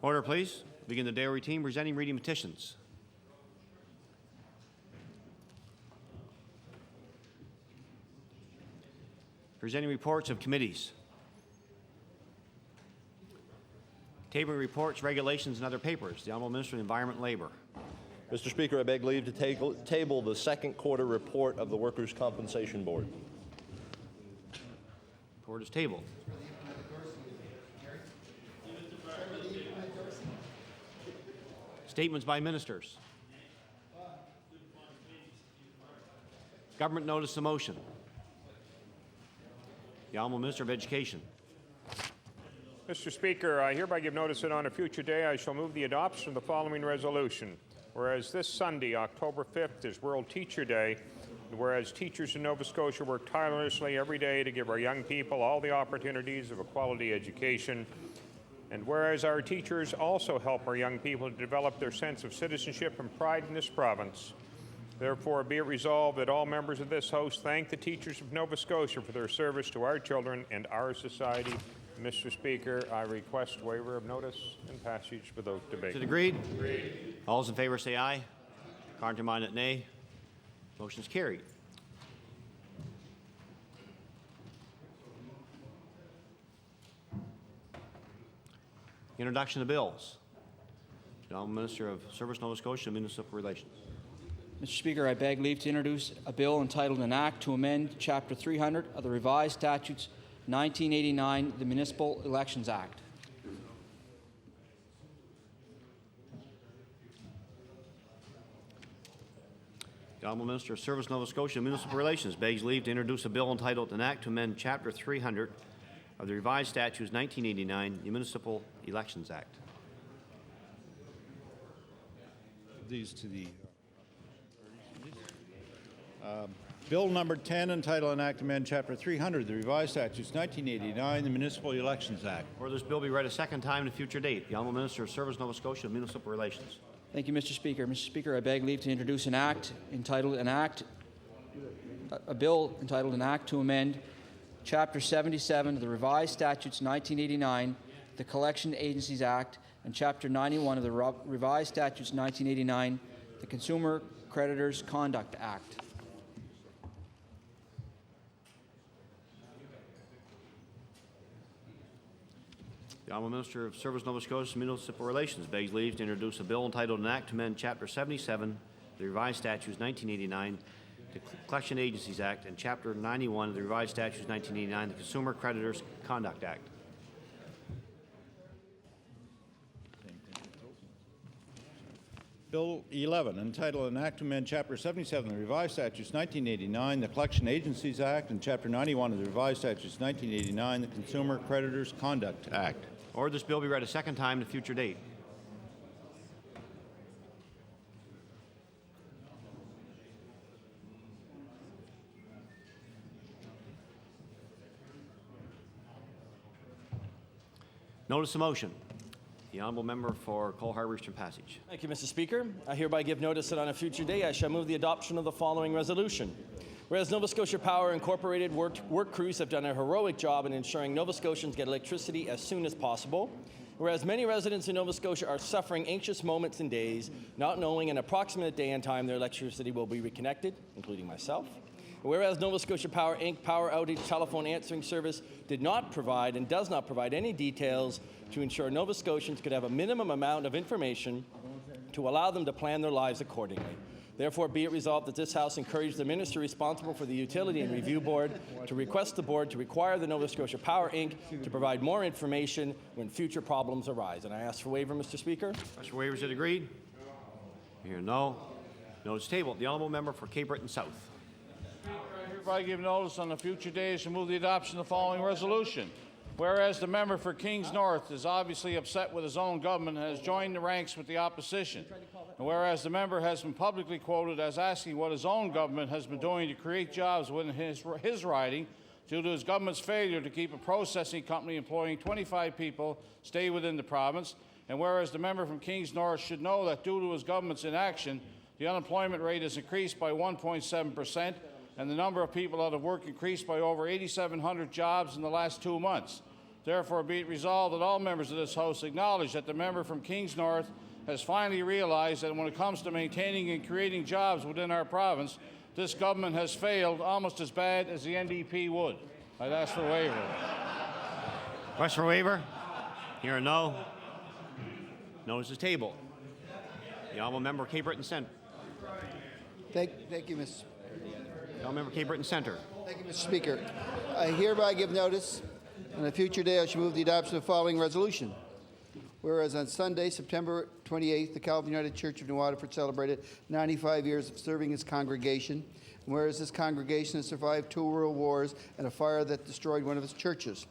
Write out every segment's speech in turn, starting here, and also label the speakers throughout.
Speaker 1: Order, please. Begin the day routine presenting reading petitions. Presenting reports of committees. Tabling reports, regulations, and other papers. The Honourable Minister of Environment and Labour.
Speaker 2: Mr. Speaker, I beg leave to table the second quarter report of the Workers' Compensation Board.
Speaker 1: Report is tabled. Statements by ministers. Government notice of motion. The Honourable Minister of Education.
Speaker 3: Mr. Speaker, I hereby give notice that on a future day I shall move the adoption of the following resolution. Whereas this Sunday, October 5th, is World Teacher Day, and whereas teachers in Nova Scotia work tirelessly every day to give our young people all the opportunities of a quality education, and whereas our teachers also help our young people to develop their sense of citizenship and pride in this province, therefore be it resolved that all members of this House thank the teachers of Nova Scotia for their service to our children and our society. Mr. Speaker, I request waiver of notice and passage without debate.
Speaker 1: Is it agreed? Agreed. All those in favour say aye. Contrary-minded, nay. Motion is carried. Introduction of bills. The Honourable Minister of Service, Nova Scotia, and Municipal Relations.
Speaker 4: Mr. Speaker, I beg leave to introduce a bill entitled An Act to Amend Chapter 300 of the Revised Statutes 1989, the Municipal Elections Act.
Speaker 1: The Honourable Minister of Service, Nova Scotia, and Municipal Relations begs leave to introduce a bill entitled An Act to Amend Chapter 300 of the Revised Statutes 1989, the Municipal Elections Act.
Speaker 5: These to the Bill number 10, entitled An Act to Amend Chapter 300 of the Revised Statutes 1989, the Municipal Elections Act.
Speaker 1: Or this bill be read a second time at a future date. The Honourable Minister of Service, Nova Scotia, and Municipal Relations.
Speaker 4: Thank you, Mr. Speaker. Mr. Speaker, I beg leave to introduce an act entitled a bill entitled An Act to Amend Chapter 77 of the Revised Statutes 1989, the Collection Agencies Act, and Chapter 91 of the Revised Statutes 1989, the Consumer Creditors Conduct Act.
Speaker 1: The Honourable Minister of Service, Nova Scotia, and Municipal Relations begs leave to introduce a bill entitled An Act to Amend Chapter 77 of the Revised Statutes 1989, the Collection Agencies Act, and Chapter 91 of the Revised Statutes 1989, the Consumer Creditors Conduct Act.
Speaker 5: Bill 11, entitled An Act to Amend Chapter 77 of the Revised Statutes 1989, the Collection Agencies Act, and Chapter 91 of the Revised Statutes 1989, the Consumer Creditors Conduct Act.
Speaker 1: Or this bill be read a second time at a future date. Notice of motion. The Honourable Member for Cole Harbour Eastern Passage.
Speaker 6: Thank you, Mr. Speaker. I hereby give notice that on a future day I shall move the adoption of the following resolution. Whereas Nova Scotia Power Incorporated work crews have done a heroic job in ensuring Nova Scotians get electricity as soon as possible. Whereas many residents in Nova Scotia are suffering anxious moments and days, not knowing an approximate day and time their electricity will be reconnected, including myself. Whereas Nova Scotia Power Inc. power outage telephone answering service did not provide and does not provide any details to ensure Nova Scotians could have a minimum amount of information to allow them to plan their lives accordingly. Therefore, be it resolved that this House encourage the Minister responsible for the Utility and Review Board to request the Board to require the Nova Scotia Power Inc. to provide more information when future problems arise. And I ask for waiver, Mr. Speaker.
Speaker 1: Ask for waiver. Is it agreed? Here, no. Notice tabled. The Honourable Member for Cape Breton South.
Speaker 7: I hereby give notice on the future days to move the adoption of the following resolution. Whereas the member for Kings North is obviously upset with his own government and has joined the ranks with the opposition. And whereas the member has been publicly quoted as asking what his own government has been doing to create jobs within his riding due to his government's failure to keep a processing company employing 25 people stay within the province. And whereas the member from Kings North should know that due to his government's inaction, the unemployment rate has increased by 1.7%, and the number of people out of work increased by over 8,700 jobs in the last 2 months. Therefore, be it resolved that all members of this House acknowledge that the member from Kings North has finally realized that when it comes to maintaining and creating jobs within our province, this government has failed almost as bad as the NDP would. I'd ask for waiver.
Speaker 1: Request for waiver? Here and no. Notice is tabled. The honourable member Cape Breton Centre.
Speaker 8: Thank you, Mr.
Speaker 1: The honourable member Cape Breton Centre.
Speaker 8: Thank you, Mr. Speaker. I hereby give notice. On a future day, I shall move the adoption of the following resolution. Whereas on Sunday, September 28th, the Calvary United Church of New Waterford celebrated 95 years of serving its congregation. And whereas this congregation has survived 2 world wars and a fire that destroyed one of its churches.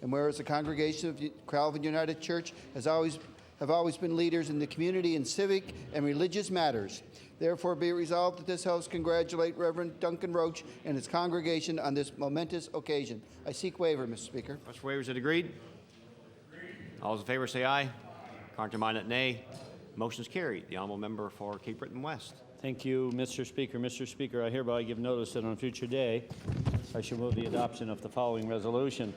Speaker 8: And whereas the congregation of Calvary United Church have always been leaders in the community in civic and religious matters. Therefore, be it resolved that this House congratulate Reverend Duncan Roach and his congregation on this momentous occasion. I seek waiver, Mr. Speaker.
Speaker 1: Request for waiver, is it agreed? All those in favour say aye. Counterminded nay. Motion is carried. The honourable member for Cape Breton West.
Speaker 9: Thank you, Mr. Speaker. Mr. Speaker, I hereby give notice that on a future day, I shall move the adoption of the following resolution.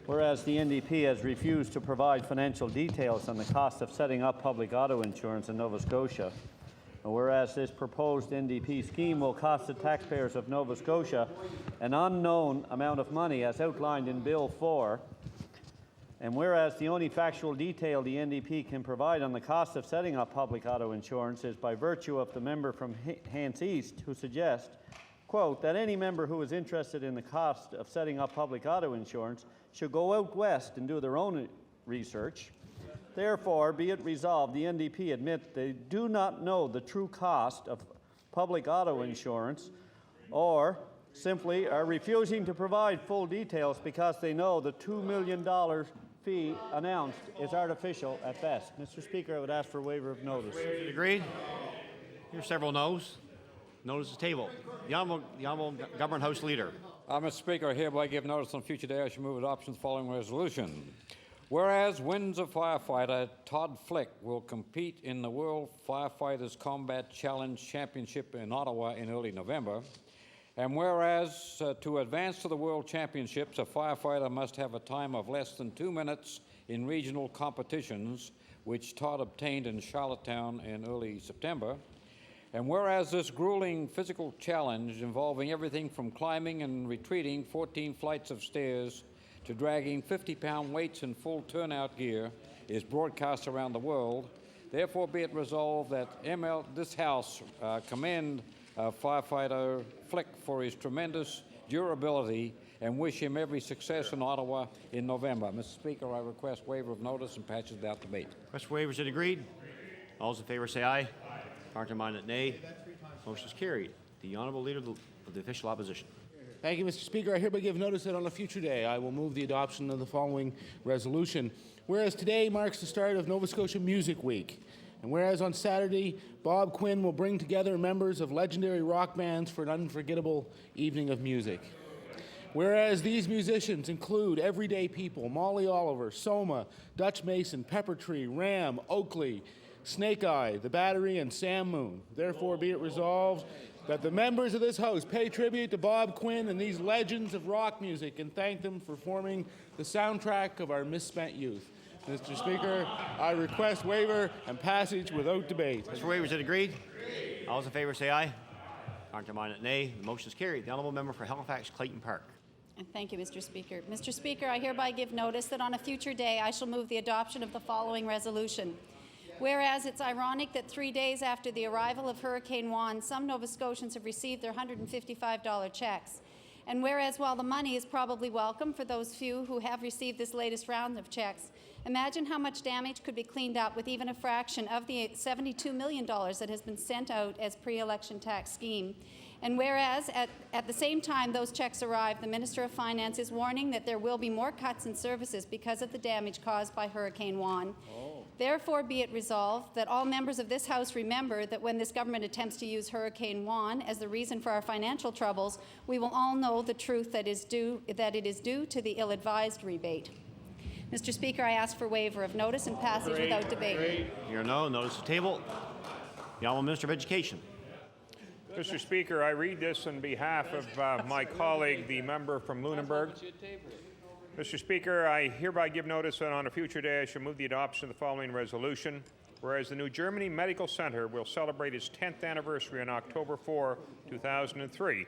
Speaker 9: Whereas the NDP has refused to provide financial details on the cost of setting up public auto insurance in Nova Scotia, and whereas this proposed NDP scheme will cost the taxpayers of Nova Scotia an unknown amount of money as outlined in Bill 4, and whereas the only factual detail the NDP can provide on the cost of setting up public auto insurance is by virtue of the member from Hants East who suggests, quote, that any member who is interested in the cost of setting up public auto insurance should go out west and do their own research. Therefore, be it resolved, the NDP admit they do not know the true cost of public auto insurance, or simply are refusing to provide full details because they know the $2 million fee announced is artificial at best. Mr. Speaker, I would ask for waiver of notice.
Speaker 1: Agreed? Here are several noes. Notice is tabled. The honourable Government House Leader.
Speaker 10: Mr. Speaker, I hereby give notice on a future day I shall move adoption of the following resolution. Whereas Winds of Firefighter Todd Flick will compete in the World Firefighters Combat Challenge Championship in Ottawa in early November, and whereas to advance to the World Championships, a firefighter must have a time of less than 2 minutes in regional competitions, which Todd obtained in Charlottetown in early September, and whereas this grueling physical challenge involving everything from climbing and retreating 14 flights of stairs to dragging 50-pound weights in full turnout gear is broadcast around the world, therefore be it resolved that this House commend firefighter Flick for his tremendous durability and wish him every success in Ottawa in November. Mr. Speaker, I request waiver of notice and passage without debate.
Speaker 1: Request for waiver, is it agreed? All those in favour say aye. Counterminded nay. Motion is carried. The honourable Leader of the Official Opposition.
Speaker 11: Thank you, Mr. Speaker. I hereby give notice that on a future day I will move the adoption of the following resolution. Whereas today marks the start of Nova Scotia Music Week, and whereas on Saturday Bob Quinn will bring together members of legendary rock bands for an unforgettable evening of music. Whereas these musicians include everyday people, Molly Oliver, Soma, Dutch Mason, Pepper Tree, Ram, Oakley, Snake Eye, The Battery, and Sam Moon. Therefore be it resolved that the members of this House pay tribute to Bob Quinn and these legends of rock music and thank them for forming the soundtrack of our misspent youth. Mr. Speaker, I request waiver and passage without debate.
Speaker 1: Mr. Waiver, is it agreed? All those in favour say aye. Counterminded nay. The motion is carried. The honourable member for Halifax Clayton Park.
Speaker 12: And thank you, Mr. Speaker. Mr. Speaker, I hereby give notice that on a future day I shall move the adoption of the following resolution. Whereas it's ironic that 3 days after the arrival of Hurricane Juan, some Nova Scotians have received their $155 checks. And whereas while the money is probably welcome for those few who have received this latest round of checks, imagine how much damage could be cleaned up with even a fraction of the $72 million that has been sent out as pre-election tax scheme. And whereas at the same time those checks arrive, the Minister of Finance is warning that there will be more cuts in services because of the damage caused by Hurricane Juan. Therefore, be it resolved that all members of this House remember that when this government attempts to use Hurricane Juan as the reason for our financial troubles, we will all know the truth that it is due to the ill-advised rebate. Mr. Speaker, I ask for waiver of notice and passage without debate.
Speaker 1: Here no. Notice the table. The honourable Minister of Education.
Speaker 3: Mr. Speaker, I read this on behalf of my colleague, the member from Lunenburg. Mr. Speaker, I hereby give notice that on a future day I shall move the adoption of the following resolution. Whereas the New Germany Medical Center will celebrate its 10th anniversary on October 4, 2003.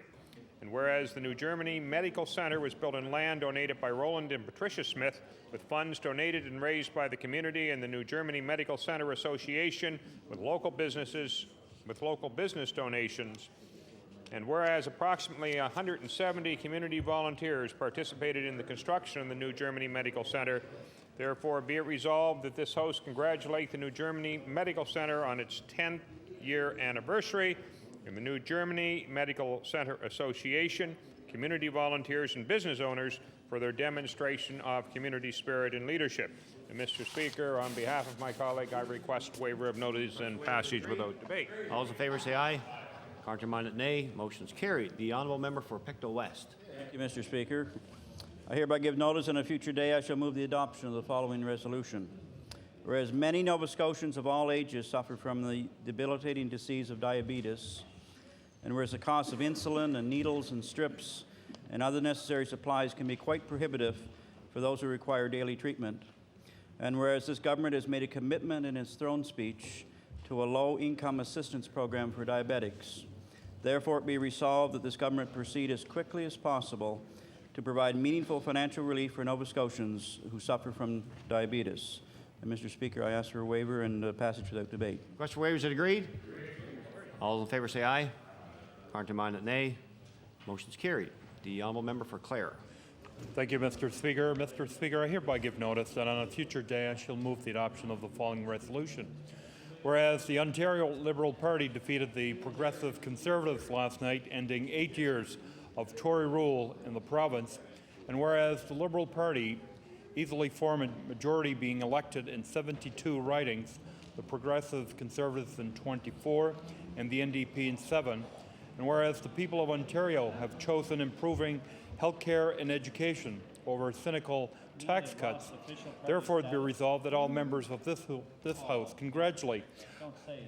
Speaker 3: And whereas the New Germany Medical Center was built on land donated by Roland and Patricia Smith, with funds donated and raised by the community and the New Germany Medical Center Association with local business donations. And whereas approximately 170 community volunteers participated in the construction of the New Germany Medical Center, therefore be it resolved that this House congratulate the New Germany Medical Center on its 10th year anniversary, and the New Germany Medical Center Association, community volunteers, and business owners for their demonstration of community spirit and leadership. And Mr. Speaker, on behalf of my colleague, I request waiver of notice and passage without debate.
Speaker 1: All those in favor say aye. Counterminded nay. Motion's carried. The honourable member for Pictou West.
Speaker 9: Thank you, Mr. Speaker. I hereby give notice on a future day I shall move the adoption of the following resolution. Whereas many Nova Scotians of all ages suffer from the debilitating disease of diabetes, and whereas the cost of insulin and needles and strips and other necessary supplies can be quite prohibitive for those who require daily treatment, and whereas this government has made a commitment in its throne speech to a low-income assistance program for diabetics, therefore it be resolved that this government proceed as quickly as possible to provide meaningful financial relief for Nova Scotians who suffer from diabetes. And Mr. Speaker, I ask for a waiver and passage without debate.
Speaker 1: Request for waivers, is it agreed? All those in favor say aye. Counterminded nay. Motion's carried. The honourable member for Clare.
Speaker 13: Thank you, Mr. Speaker. Mr. Speaker, I hereby give notice that on a future day I shall move the adoption of the following resolution. Whereas the Ontario Liberal Party defeated the Progressive Conservatives last night, ending 8 years of Tory rule in the province, and whereas the Liberal Party easily formed a majority, being elected in 72 ridings, the Progressive Conservatives in 24 and the NDP in 7, and whereas the people of Ontario have chosen improving healthcare and education over cynical tax cuts, therefore it be resolved that all members of this House congratulate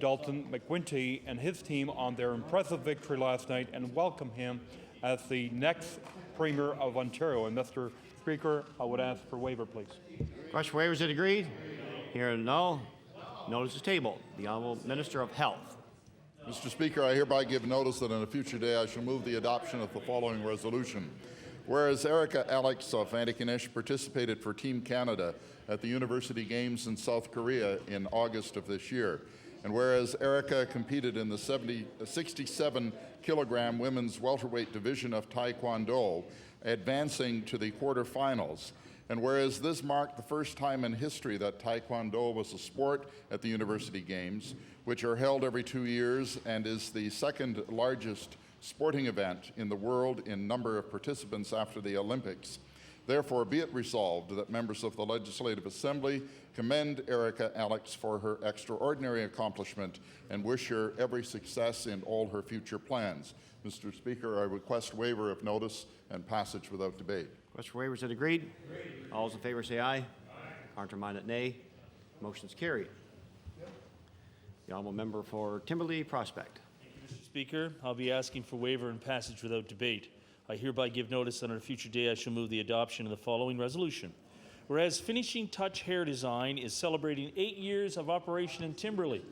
Speaker 13: Dalton McGuinty and his team on their impressive victory last night and welcome him as the next Premier of Ontario. And Mr. Speaker, I would ask for waiver, please.
Speaker 1: Request for waivers, is it agreed? Hearing no. Notice is tabled. The honourable Minister of Health.
Speaker 14: Mr. Speaker, I hereby give notice that on a future day I shall move the adoption of the following resolution. Whereas Erica Alex of Antigonish participated for Team Canada at the University Games in South Korea in August of this year, and whereas Erica competed in the 67-kilogram women's welterweight division of Taekwondo, advancing to the quarterfinals, and whereas this marked the first time in history that Taekwondo was a sport at the University Games, which are held every 2 years and is the second largest sporting event in the world in number of participants after the Olympics. Therefore, be it resolved that members of the Legislative Assembly commend Erica Alex for her extraordinary accomplishment and wish her every success in all her future plans. Mr. Speaker, I request waiver of notice and passage without debate.
Speaker 1: Request for waivers, is it agreed? All those in favor say aye. Counterminded nay. Motion's carried. The honourable member for Timberlea Prospect.
Speaker 15: Mr. Speaker, I'll be asking for waiver and passage without debate. I hereby give notice that on a future day I shall move the adoption of the following resolution. Whereas Finishing Touch Hair Design is celebrating 8 years of operation in Timberlea.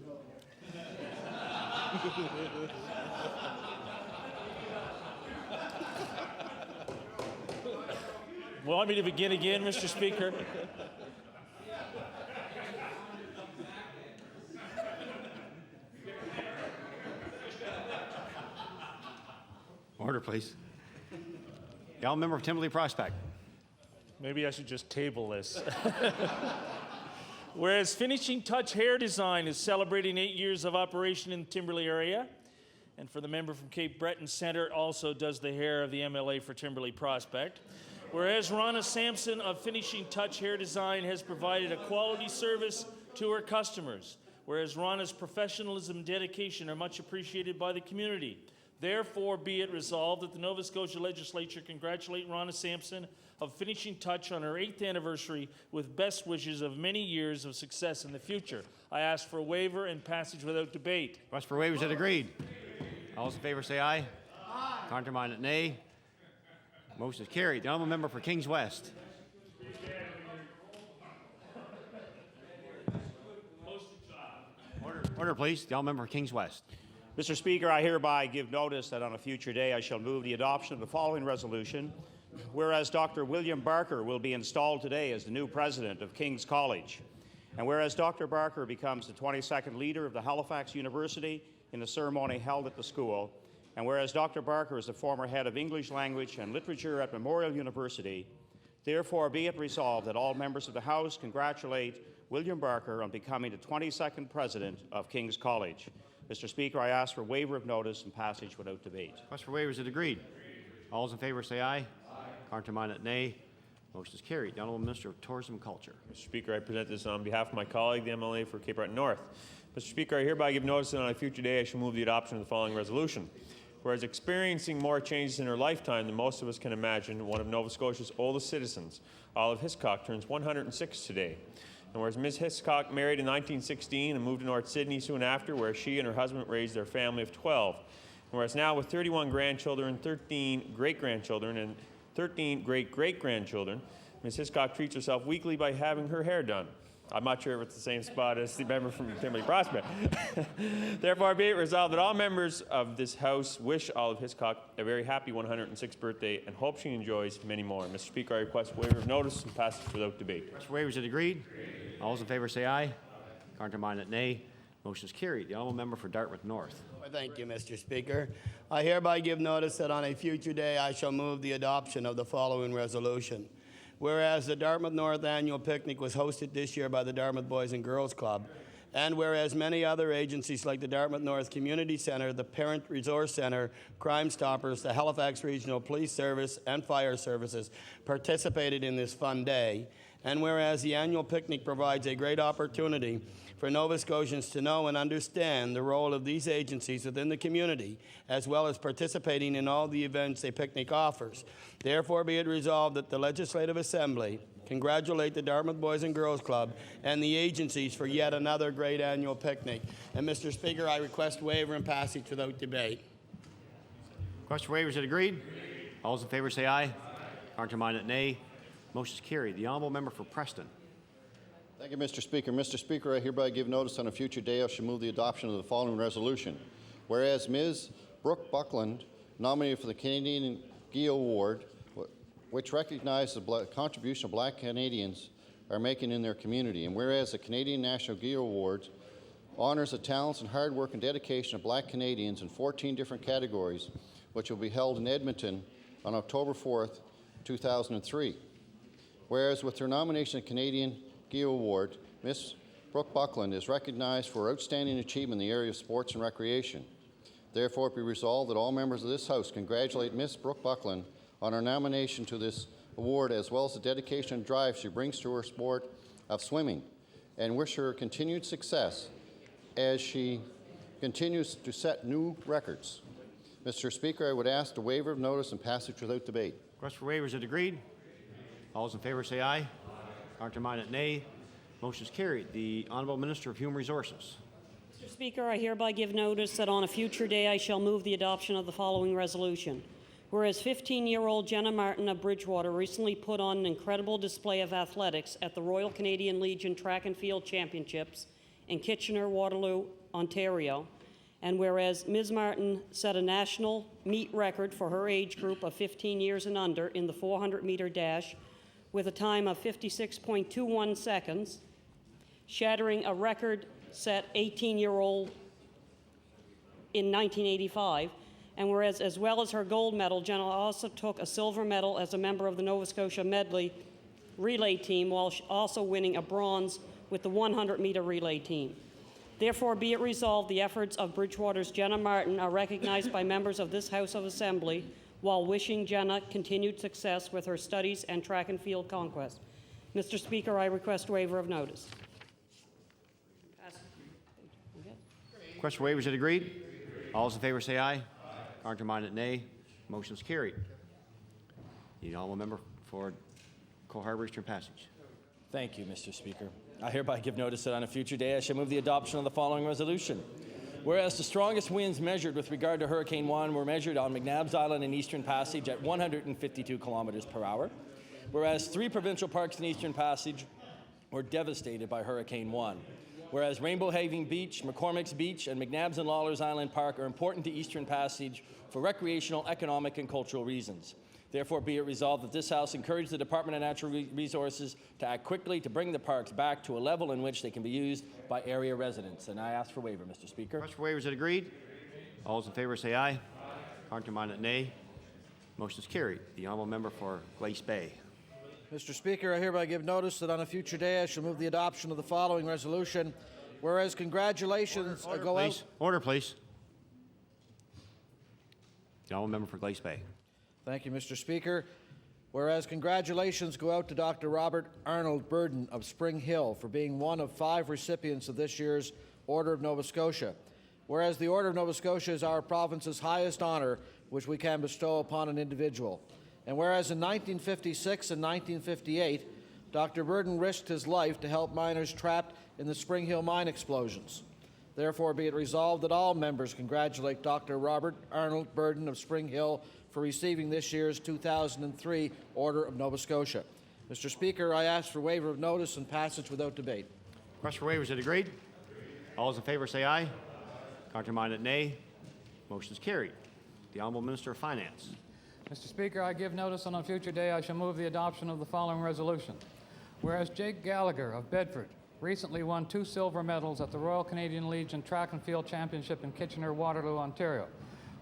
Speaker 15: Want me to begin again, Mr. Speaker?
Speaker 1: Order, please. The honourable member of Timberlea Prospect.
Speaker 15: Maybe I should just table this. Whereas Finishing Touch Hair Design is celebrating 8 years of operation in the Timberlea area, and for the member from Cape Breton Centre also does the hair of the MLA for Timberlea Prospect. Whereas Rhona Sampson of Finishing Touch Hair Design has provided a quality service to her customers. Whereas Rhona's professionalism and dedication are much appreciated by the community. Therefore, be it resolved that the Nova Scotia Legislature congratulate Rhona Sampson of Finishing Touch on her 8th anniversary with best wishes of many years of success in the future. I ask for a waiver and passage without debate.
Speaker 1: Request for waivers, is it agreed? All those in favor say aye. Aye. Counterminded nay. Motion is carried. The honourable member for Kings West. Order, please. The honourable member for Kings West.
Speaker 16: Mr. Speaker, I hereby give notice that on a future day I shall move the adoption of the following resolution. Whereas Dr. William Barker will be installed today as the new president of King's College, and whereas Dr. Barker becomes the 22nd leader of the Halifax University in the ceremony held at the school, and whereas Dr. Barker is the former head of English Language and Literature at Memorial University, therefore be it resolved that all members of the House congratulate William Barker on becoming the 22nd president of King's College. Mr. Speaker, I ask for waiver of notice and passage without debate.
Speaker 1: Request for waiver is agreed. All those in favour say aye. Counterminded, nay. Motion is carried. The Honourable Minister of Tourism and Culture.
Speaker 17: Mr. Speaker, I present this on behalf of my colleague, the MLA for Cape Breton North. Mr. Speaker, I hereby give notice that on a future day I shall move the adoption of the following resolution. Whereas experiencing more changes in her lifetime than most of us can imagine, one of Nova Scotia's oldest citizens, Olive Hiscock, turns 106 today. And whereas Ms. Hiscock married in 1916 and moved to North Sydney soon after, where she and her husband raised their family of 12. And whereas now with 31 grandchildren, 13 great-grandchildren, and 13 great-great-grandchildren, Ms. Hiscock treats herself weekly by having her hair done. I'm not sure if it's the same spot as the member from Kimberley Prospect. Therefore, be it resolved that all members of this House wish Olive Hiscock a very happy 106th birthday and hope she enjoys many more. Mr. Speaker, I request waiver of notice and passage without debate.
Speaker 1: Request for waiver is agreed. All those in favour say aye. Counterminded, nay. Motion is carried. The honourable member for Dartmouth North.
Speaker 18: Thank you, Mr. Speaker. I hereby give notice that on a future day I shall move the adoption of the following resolution. Whereas the Dartmouth North Annual Picnic was hosted this year by the Dartmouth Boys and Girls Club, and whereas many other agencies like the Dartmouth North Community Centre, the Parent Resource Centre, Crime Stoppers, the Halifax Regional Police Service, and Fire Services participated in this fun day, and whereas the annual picnic provides a great opportunity for Nova Scotians to know and understand the role of these agencies within the community, as well as participating in all the events a picnic offers. Therefore, be it resolved that the Legislative Assembly congratulate the Dartmouth Boys and Girls Club and the agencies for yet another great annual picnic. And Mr. Speaker, I request waiver and passage without debate.
Speaker 1: Request for waiver is agreed. All those in favour say aye. Counterminded, nay. Motion is carried. The honourable member for Preston.
Speaker 5: Thank you, Mr. Speaker. Mr. Speaker, I hereby give notice on a future day I shall move the adoption of the following resolution. Whereas Ms. Brooke Buckland, nominated for the Canadian Guy Award, which recognizes the contribution of Black Canadians are making in their community, and whereas the Canadian National Guy Awards honors the talents and hard work and dedication of Black Canadians in 14 different categories, which will be held in Edmonton on October 4th, 2003. Whereas with her nomination at Canadian Guy Award, Ms. Brooke Buckland is recognized for outstanding achievement in the area of sports and recreation. Therefore, it be resolved that all members of this House congratulate Ms. Brooke Buckland on her nomination to this award, as well as the dedication and drive she brings to her sport of swimming, and wish her continued success as she continues to set new records. Mr. Speaker, I would ask the waiver of notice and passage without debate.
Speaker 1: Request for waiver is agreed. All those in favour say aye. Counterminded, nay. Motion is carried. The Honourable Minister of Human Resources.
Speaker 19: Mr. Speaker, I hereby give notice that on a future day I shall move the adoption of the following resolution. Whereas 15-year-old Jenna Martin of Bridgewater recently put on an incredible display of athletics at the Royal Canadian Legion Track and Field Championships in Kitchener-Waterloo, Ontario, and whereas Ms. Martin set a national meet record for her age group of 15 years and under in the 400-meter dash with a time of 56.21 seconds, shattering a record set 18-year-old in 1985, and whereas as well as her gold medal, Jenna also took a silver medal as a member of the Nova Scotia medley relay team, while also winning a bronze with the 100-meter relay team. Therefore, be it resolved, the efforts of Bridgewater's Jenna Martin are recognized by members of this House of Assembly, while wishing Jenna continued success with her studies and track and field conquest. Mr. Speaker, I request waiver of notice.
Speaker 1: Request for waiver is agreed. All those in favour say aye. Counterminded, nay. Motion is carried. The honourable member for Cole Harbour Eastern Passage.
Speaker 6: Thank you, Mr. Speaker. I hereby give notice that on a future day I shall move the adoption of the following resolution. Whereas the strongest winds measured with regard to Hurricane Juan were measured on McNabbs Island in Eastern Passage at 152 kilometers per hour. Whereas 3 provincial parks in Eastern Passage were devastated by Hurricane Juan. Whereas Rainbow Haven Beach, McCormick's Beach, and McNabbs and Lawler's Island Park are important to Eastern Passage for recreational, economic, and cultural reasons. Therefore, be it resolved that this House encourage the Department of Natural Resources to act quickly to bring the parks back to a level in which they can be used by area residents. And I ask for waiver, Mr. Speaker.
Speaker 1: Request for waiver, is it agreed? All those in favor say aye. Counterminded, nay. Motion is carried. The honourable member for Glace Bay.
Speaker 20: Mr. Speaker, I hereby give notice that on a future day I shall move the adoption of the following resolution. Whereas congratulations
Speaker 1: Order,
Speaker 20: go
Speaker 1: please.
Speaker 20: out.
Speaker 1: Order, please. The honourable member for Glace Bay.
Speaker 20: Thank you, Mr. Speaker. Whereas congratulations go out to Dr. Robert Arnold Burden of Spring Hill for being one of 5 recipients of this year's Order of Nova Scotia. Whereas the Order of Nova Scotia is our province's highest honour which we can bestow upon an individual. And whereas in 1956 and 1958, Dr. Burden risked his life to help miners trapped in the Spring Hill mine explosions. Therefore, be it resolved that all members congratulate Dr. Robert Arnold Burden of Spring Hill for receiving this year's 2003 Order of Nova Scotia. Mr. Speaker, I ask for waiver of notice and passage without debate.
Speaker 1: Request for waiver, is it agreed? All those in favor say aye. Counterminded, nay. Motion is carried. The Honourable Minister of Finance.
Speaker 21: Mr. Speaker, I give notice on a future day I shall move the adoption of the following resolution. Whereas Jake Gallagher of Bedford recently won 2 silver medals at the Royal Canadian Legion Track and Field Championship in Kitchener-Waterloo, Ontario.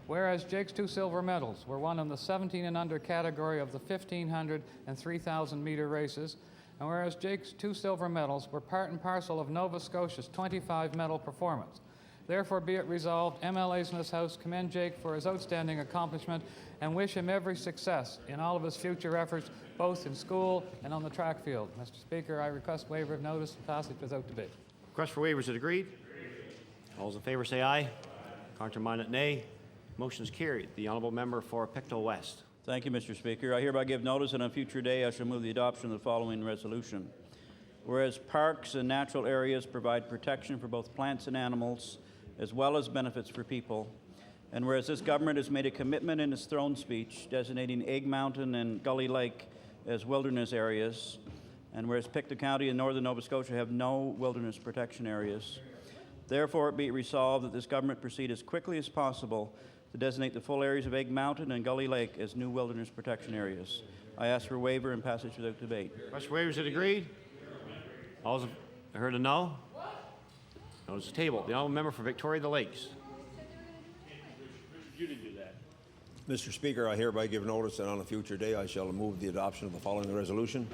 Speaker 21: Whereas Jake's 2 silver medals were won in the 17 and under category of the 1,500 and 3,000 meter races, and whereas Jake's 2 silver medals were part and parcel of Nova Scotia's 25 medal performance. Therefore, be it resolved, MLAs in this House commend Jake for his outstanding accomplishment and wish him every success in all of his future efforts, both in school and on the track field. Mr. Speaker, I request waiver of notice and passage without debate.
Speaker 1: Request for waiver, is it agreed? All those in favor say aye. Counterminded, nay. Motion is carried. The honourable member for Pictou West.
Speaker 9: Thank you, Mr. Speaker. I hereby give notice that on a future day I shall move the adoption of the following resolution. Whereas parks and natural areas provide protection for both plants and animals, as well as benefits for people, and whereas this government has made a commitment in its throne speech designating Egg Mountain and Gully Lake as wilderness areas, and whereas Pictou County and northern Nova Scotia have no wilderness protection areas, therefore it be resolved that this government proceed as quickly as possible to designate the full areas of Egg Mountain and Gully Lake as new wilderness protection areas. I ask for waiver and passage without debate.
Speaker 1: Request for waiver, is it agreed? All those, I heard a no. Notice the table. The honourable member for Victoria the Lakes.
Speaker 3: You didn't do that.
Speaker 22: Mr. Speaker, I hereby give notice that on a future day I shall move the adoption of the following resolution.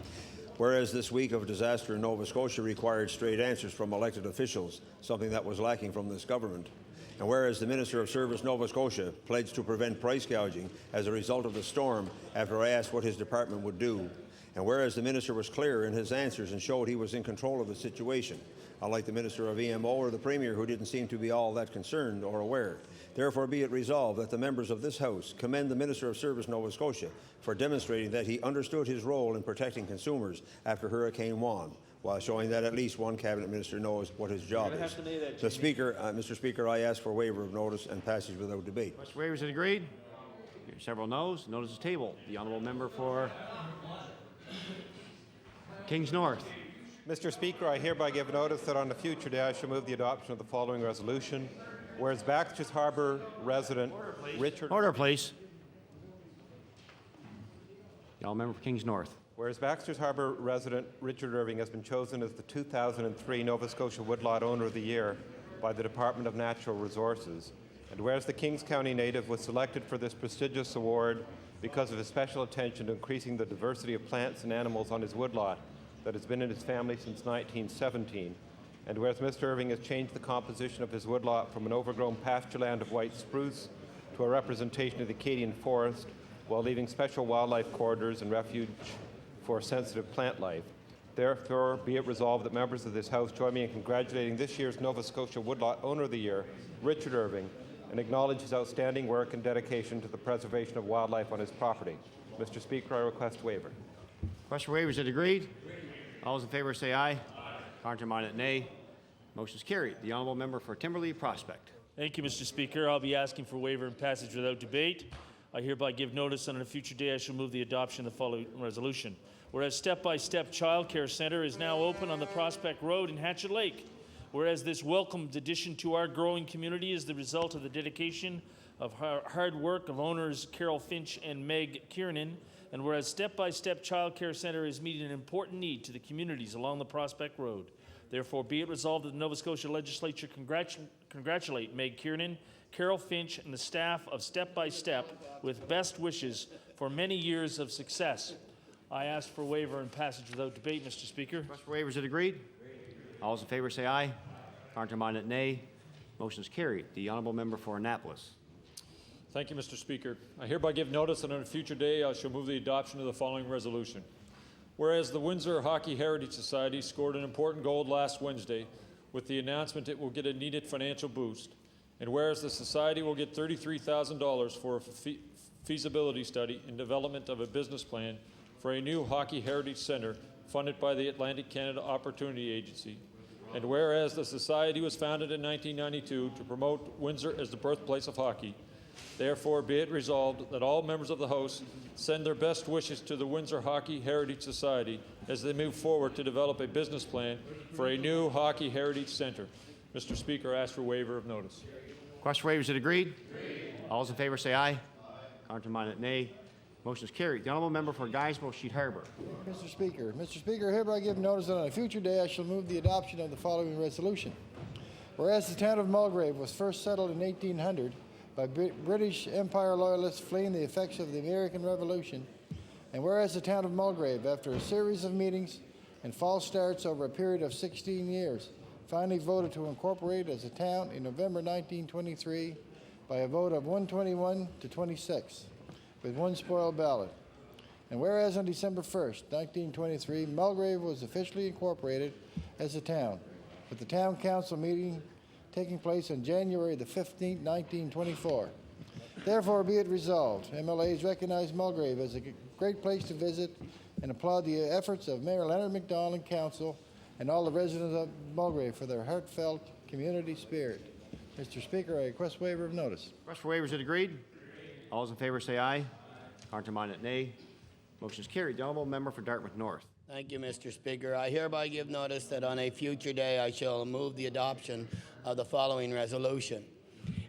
Speaker 22: Whereas this week of disaster in Nova Scotia required straight answers from elected officials, something that was lacking from this government. And whereas the Minister of Service Nova Scotia pledged to prevent price gouging as a result of the storm after I asked what his department would do. And whereas the Minister was clear in his answers and showed he was in control of the situation, unlike the Minister of EMO or the Premier, who didn't seem to be all that concerned or aware. Therefore, be it resolved that the members of this House commend the Minister of Service Nova Scotia for demonstrating that he understood his role in protecting consumers after Hurricane Juan, while showing that at least one cabinet minister knows what his job is. Mr. Speaker, I ask for waiver of notice and passage without debate.
Speaker 1: Request for waiver, is it agreed? Here are several noes. Notice the table. The honourable member for Kings North.
Speaker 23: Mr. Speaker, I hereby give notice that on a future day I shall move the adoption of the following resolution. Whereas Baxter's Harbour resident Richard...
Speaker 1: Order, please. The honourable member for Kings North.
Speaker 23: Whereas Baxter's Harbour resident Richard Irving has been chosen as the 2003 Nova Scotia Woodlot Owner of the Year by the Department of Natural Resources, and whereas the Kings County native was selected for this prestigious award because of his special attention to increasing the diversity of plants and animals on his woodlot that has been in his family since 1917, and whereas Mr. Irving has changed the composition of his woodlot from an overgrown pasture land of white spruce to a representation of the Acadian forest, while leaving special wildlife corridors and refuge for sensitive plant life. Therefore, be it resolved that members of this House join me in congratulating this year's Nova Scotia Woodlot Owner of the Year, Richard Irving, and acknowledge his outstanding work and dedication to the preservation of wildlife on his property. Mr. Speaker, I request waiver.
Speaker 1: Request for waiver, is it agreed? All those in favor say aye. Counterminded, nay. Motion is carried. The honourable member for Timberlea Prospect.
Speaker 15: Thank you, Mr. Speaker. I'll be asking for waiver and passage without debate. I hereby give notice that on a future day I shall move the adoption of the following resolution. Whereas Step by Step Child Care Centre is now open on the Prospect Road in Hatchet Lake. Whereas this welcomed addition to our growing community is the result of the dedication of hard work of owners Carol Finch and Meg Kiernan, and whereas Step by Step Child Care Centre is meeting an important need to the communities along the Prospect Road. Therefore, be it resolved that the Nova Scotia Legislature congratulate Meg Kiernan, Carol Finch, and the staff of Step by Step with best wishes for many years of success. I ask for waiver and passage without debate, Mr. Speaker.
Speaker 1: Request for waiver, is it agreed? All those in favor say aye. Counterminded, nay. Motion is carried. The honourable member for Annapolis.
Speaker 2: Thank you, Mr. Speaker. I hereby give notice that on a future day I shall move the adoption of the following resolution. Whereas the Windsor Hockey Heritage Society scored an important goal last Wednesday with the announcement it will get a needed financial boost, and whereas the Society will get $33,000 for a feasibility study and development of a business plan for a new Hockey Heritage Centre funded by the Atlantic Canada Opportunity Agency, and whereas the Society was founded in 1992 to promote Windsor as the birthplace of hockey, therefore be it resolved that all members of the House send their best wishes to the Windsor Hockey Heritage Society as they move forward to develop a business plan for a new Hockey Heritage Centre. Mr. Speaker, I ask for waiver of notice.
Speaker 1: Request for waiver, is it agreed? All those in favor say aye. Counterminded, nay. Motion is carried. The honourable member for Guysborough Sheet Harbour.
Speaker 4: Mr. Speaker, hereby give notice that on a future day I shall move the adoption of the following resolution. Whereas the town of Mulgrave was first settled in 1800 by British Empire loyalists fleeing the effects of the American Revolution, and whereas the town of Mulgrave, after a series of meetings and false starts over a period of 16 years, finally voted to incorporate as a town in November 1923 by a vote of 121 to 26, with one spoiled ballot. And whereas on December 1st, 1923, Mulgrave was officially incorporated as a town, with the town council meeting taking place on January the 15th, 1924. Therefore, be it resolved, MLAs recognize Mulgrave as a great place to visit and applaud the efforts of Mayor Leonard McDonald and Council and all the residents of Mulgrave for their heartfelt community spirit. Mr. Speaker, I request waiver of notice.
Speaker 1: Request for waiver, is it agreed? All those in favor say aye. Counterminded, nay. Motion is carried. The honourable member for Dartmouth North.
Speaker 18: Thank you, Mr. Speaker. I hereby give notice that on a future day I shall move the adoption of the following resolution.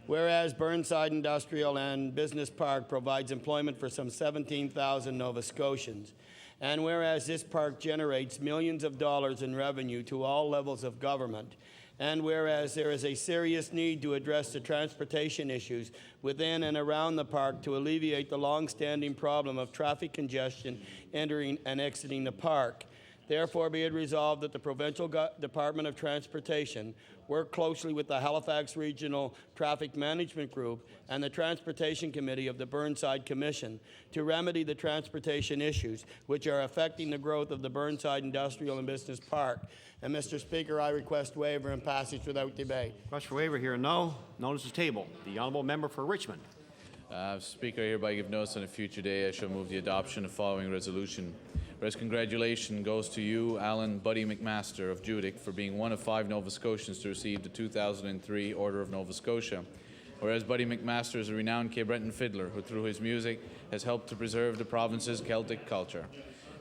Speaker 18: Whereas Burnside Industrial and Business Park provides employment for some 17,000 Nova Scotians, and whereas this park generates millions of dollars in revenue to all levels of government, and whereas there is a serious need to address the transportation issues within and around the park to alleviate the long-standing problem of traffic congestion entering and exiting the park. Therefore, be it resolved that the Provincial Department of Transportation work closely with the Halifax Regional Traffic Management Group and the Transportation Committee of the Burnside Commission to remedy the transportation issues which are affecting the growth of the Burnside Industrial and Business Park. And Mr. Speaker, I request waiver and passage without debate.
Speaker 1: Request for waiver here, no. Notice is tabled. The honourable member for Richmond.
Speaker 7: Speaker, I hereby give notice on a future day I shall move the adoption of the following resolution. Whereas congratulations goes to you, Alan Buddy McMaster of Judic, for being one of 5 Nova Scotians to receive the 2003 Order of Nova Scotia. Whereas Buddy McMaster is a renowned Cape Breton fiddler who, through his music, has helped to preserve the province's Celtic culture.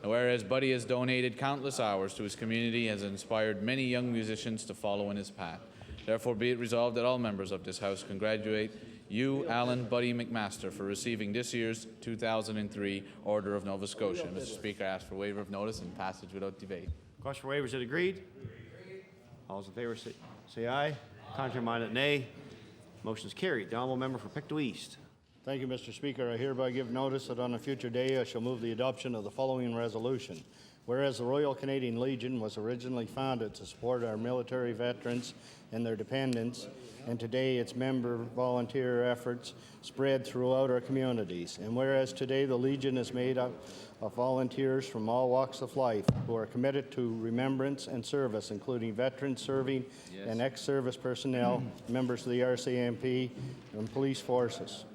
Speaker 7: And whereas Buddy has donated countless hours to his community, has inspired many young musicians to follow in his path. Therefore, be it resolved that all members of this House congratulate you, Alan Buddy McMaster, for receiving this year's 2003 Order of Nova Scotia. Mr. Speaker, I ask for waiver of notice and passage without debate.
Speaker 1: Request for waiver, is it agreed? All those in favor say aye. Counterminded, nay. Motion is carried. The honourable member for Pictou East.
Speaker 5: Thank you, Mr. Speaker. I hereby give notice that on a future day I shall move the adoption of the following resolution. Whereas the Royal Canadian Legion was originally founded to support our military veterans and their dependents, and today its member volunteer efforts spread throughout our communities. And whereas today the Legion is made up of volunteers from all walks of life who are committed to remembrance and service, including veterans serving and ex-service personnel, members of the RCMP, and police forces.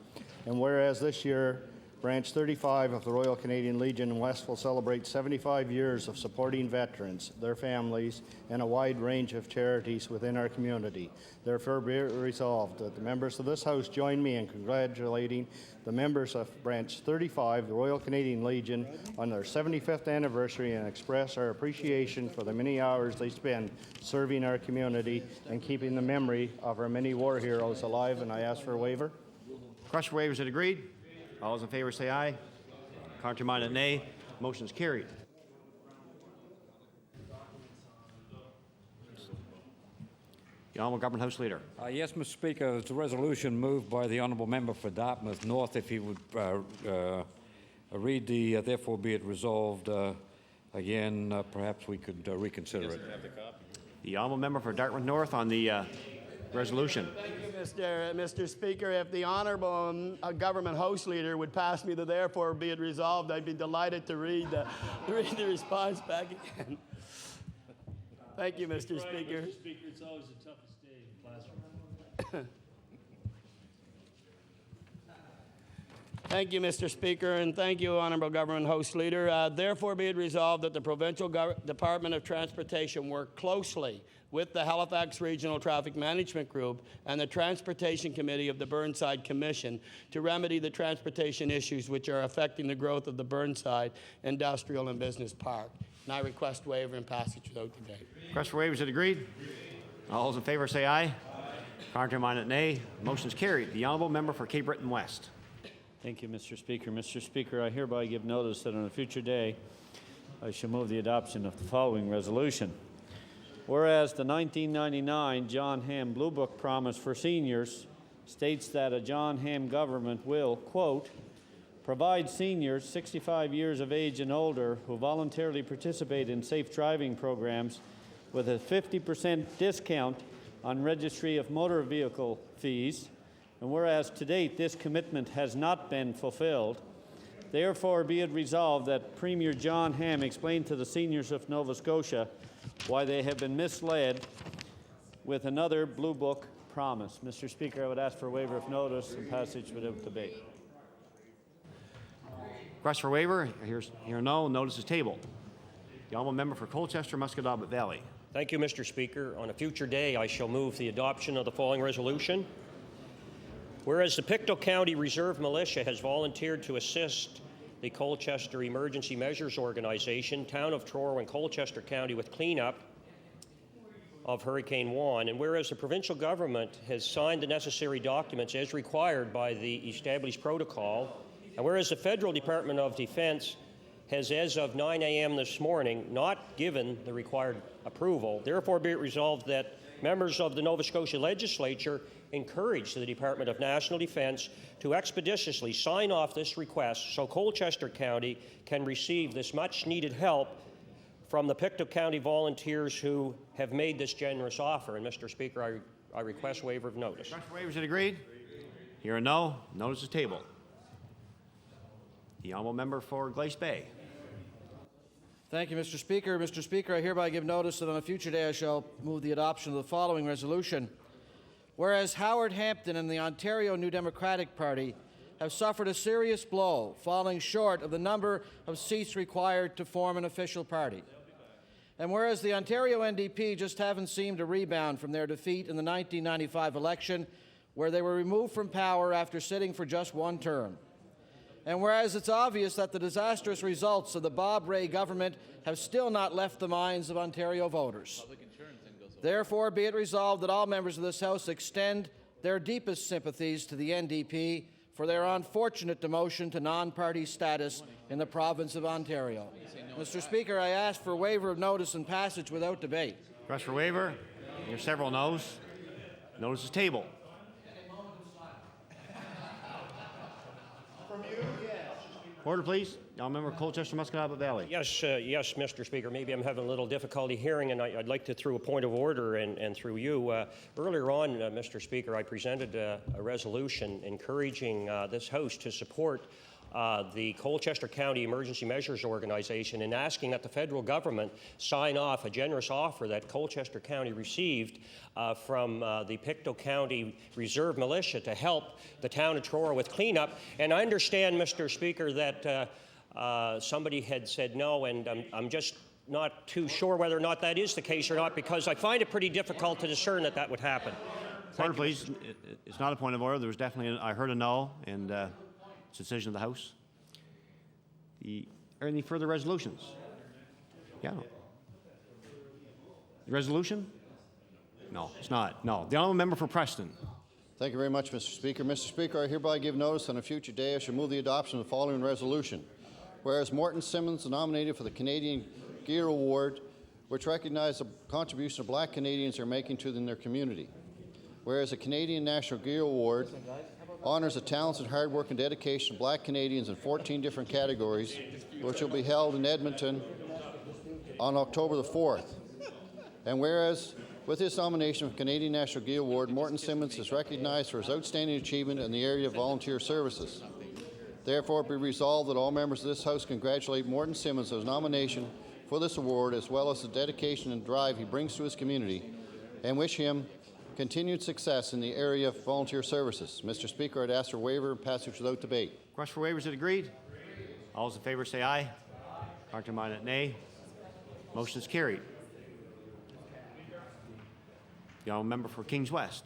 Speaker 5: And whereas this year
Speaker 8: Branch 35 of the Royal Canadian Legion in West will celebrate 75 years of supporting veterans, their families, and a wide range of charities within our community. Therefore, be it resolved that the members of this House join me in congratulating the members of Branch 35, the Royal Canadian Legion, on their 75th anniversary and express our appreciation for the many hours they spend serving our community and keeping the memory of our many war heroes alive. And I ask for a waiver.
Speaker 1: Request for waivers. Is agreed? All those in favor say aye. Contrary-minded, nay. Motion is carried. The Honourable Government House Leader.
Speaker 10: Yes, Mr. Speaker, it's a resolution moved by the Honourable Member for Dartmouth North. If he would read the therefore be it resolved again, perhaps we could reconsider it.
Speaker 1: The Honourable Member for Dartmouth North on the resolution.
Speaker 18: Thank you, Mr. Speaker. If the Honourable Government House Leader would pass me the therefore be it resolved, I'd be delighted to read the response back again. Thank you, Mr. Speaker.
Speaker 15: Mr. Speaker, it's always the toughest day in the classroom.
Speaker 18: Thank you, Mr. Speaker, and thank you, Honourable Government House Leader. Therefore be it resolved that the Provincial Department of Transportation work closely with the Halifax Regional Traffic Management Group and the Transportation Committee of the Burnside Commission to remedy the transportation issues which are affecting the growth of the Burnside Industrial and Business Park. And I request waiver and passage without debate.
Speaker 1: Request for waivers. Is agreed? All those in favor say aye. Contrary-minded, nay. Motion is carried. The Honourable Member for Cape Breton West.
Speaker 9: Thank you, Mr. Speaker. Mr. Speaker, I hereby give notice that on a future day I shall move the adoption of the following resolution. Whereas the 1999 John Ham Blue Book Promise for Seniors states that a John Ham government will, quote, provide seniors 65 years of age and older who voluntarily participate in safe driving programs with a 50% discount on registry of motor vehicle fees. And whereas to date this commitment has not been fulfilled, therefore be it resolved that Premier John Ham explained to the seniors of Nova Scotia why they have been misled with another Blue Book promise. Mr. Speaker, I would ask for a waiver of notice and passage without debate.
Speaker 1: Request for waiver. Hear no. Notice is tabled. The Honourable Member for Colchester, Musquodoboit Valley.
Speaker 11: Thank you, Mr. Speaker. On a future day, I shall move the adoption of the following resolution. Whereas the Pictou County Reserve Militia has volunteered to assist the Colchester Emergency Measures Organization, Town of Truro, and Colchester County with cleanup of Hurricane Juan, and whereas the provincial government has signed the necessary documents as required by the established protocol, and whereas the Federal Department of Defense has, as of 9 a.m. this morning, not given the required approval, therefore be it resolved that members of the Nova Scotia Legislature encourage the Department of National Defence to expeditiously sign off this request so Colchester County can receive this much-needed help from the Pictou County volunteers who have made this generous offer. And, Mr. Speaker, I request waiver of notice.
Speaker 1: Request for waivers. Is agreed? Hear no. Notice is tabled. The Honourable Member for Glace Bay.
Speaker 20: Thank you, Mr. Speaker. Mr. Speaker, I hereby give notice that on a future day I shall move the adoption of the following resolution. Whereas Howard Hampton and the Ontario New Democratic Party have suffered a serious blow, falling short of the number of seats required to form an official party. And whereas the Ontario NDP just haven't seemed to rebound from their defeat in the 1995 election, where they were removed from power after sitting for just one term. And whereas it's obvious that the disastrous results of the Bob Rae government have still not left the minds of Ontario voters. Therefore, be it resolved that all members of this House extend their deepest sympathies to the NDP for their unfortunate demotion to non-party status in the province of Ontario. Mr. Speaker, I ask for waiver of notice and passage without debate.
Speaker 1: Request for waiver. There are several noes. Notice is tabled. Order, please. Now, member Colchester, Musquodoboit Valley.
Speaker 11: Yes, yes, Mr. Speaker. Maybe I'm having a little difficulty hearing, and I'd like to, through a point of order and through you. Earlier on, Mr. Speaker, I presented a resolution encouraging this House to support the Colchester County Emergency Measures Organization and asking that the federal government sign off a generous offer that Colchester County received from the Pictou County Reserve Militia to help the town of Truro with cleanup. And I understand, Mr. Speaker, that somebody had said no, and I'm just not too sure whether or not that is the case or not, because I find it pretty difficult to discern that that would happen.
Speaker 1: Order, please. It's not a point of order. There was definitely, I heard a no, and it's a decision of the House. Are any further resolutions? Yeah. The resolution? No, it's not. No. The honourable member for Preston.
Speaker 5: Thank you very much, Mr. Speaker. Mr. Speaker, I hereby give notice on a future day I shall move the adoption of the following resolution. Whereas Morton Simmons is nominated for the Canadian Gear Award, which recognizes the contribution of Black Canadians are making to their community. Whereas the Canadian National Gear Award honors the talents and hard work and dedication of Black Canadians in 14 different categories, which will be held in Edmonton on October the 4th. And whereas with his nomination for the Canadian National Gear Award, Morton Simmons is recognized for his outstanding achievement in the area of volunteer services. Therefore, be resolved that all members of this House congratulate Morton Simmons on his nomination for this award, as well as the dedication and drive he brings to his community, and wish him continued success in the area of volunteer services. Mr. Speaker, I'd ask for waiver and passage without debate.
Speaker 1: Request for waivers, is agreed? All those in favour say aye. Contrary-minded, nay. Motion is carried. The honourable member for Kings West.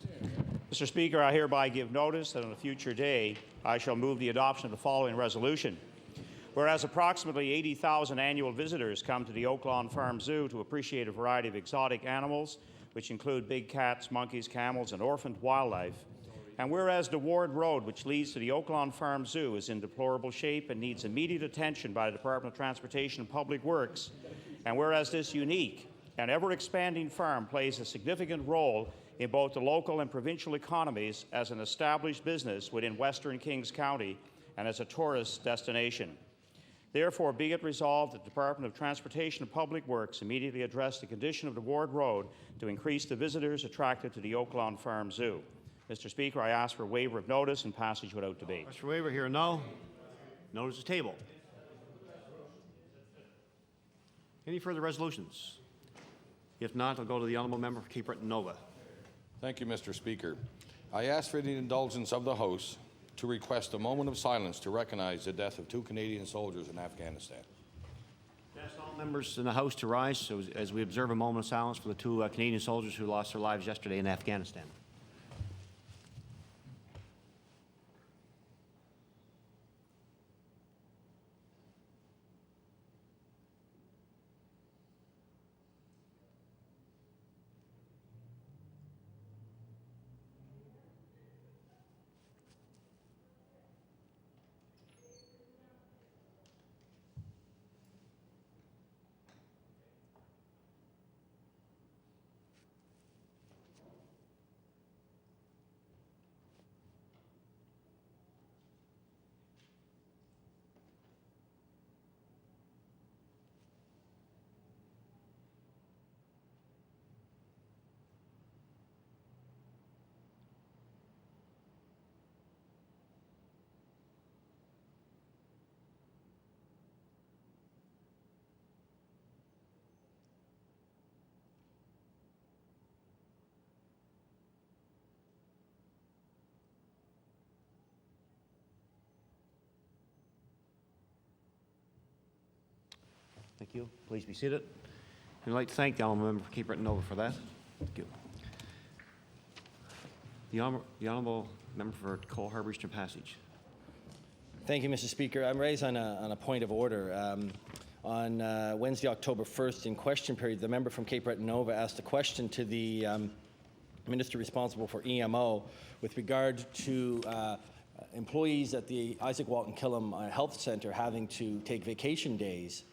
Speaker 16: Mr. Speaker, I hereby give notice that on a future day I shall move the adoption of the following resolution. Whereas approximately 80,000 annual visitors come to the Oaklawn Farm Zoo to appreciate a variety of exotic animals, which include big cats, monkeys, camels, and orphaned wildlife. And whereas the Ward Road, which leads to the Oaklawn Farm Zoo, is in deplorable shape and needs immediate attention by the Department of Transportation and Public Works, and whereas this unique and ever-expanding farm plays a significant role in both the local and provincial economies as an established business within Western Kings County and as a tourist destination. Therefore, be it resolved that the Department of Transportation and Public Works immediately address the condition of the Ward Road to increase the visitors attracted to the Oaklawn Farm Zoo. Mr. Speaker, I ask for waiver of notice and passage without debate.
Speaker 1: Request for waiver, here no. Notice is tabled. Any further resolutions? If not, I'll go to the honourable member for Cape Breton Nova.
Speaker 12: Thank you, Mr. Speaker. I ask for the indulgence of the House to request a moment of silence to recognize the death of 2 Canadian soldiers in Afghanistan.
Speaker 1: Ask all members in the House to rise as we observe a moment of silence for the 2 Canadian soldiers who lost their lives yesterday in Afghanistan. Thank you. Please be seated. I'd like to thank the honourable member for Cape Breton Nova for that. Thank you. The honourable member for Cole Harbour Eastern Passage.
Speaker 6: Thank you, Mr. Speaker. I'm raised on a point of order. On Wednesday, October 1st, in question period, the member from Cape Breton Nova asked a question to the minister responsible for EMO with regard to employees at the Isaac Walton Killam Health Centre having to take vacation days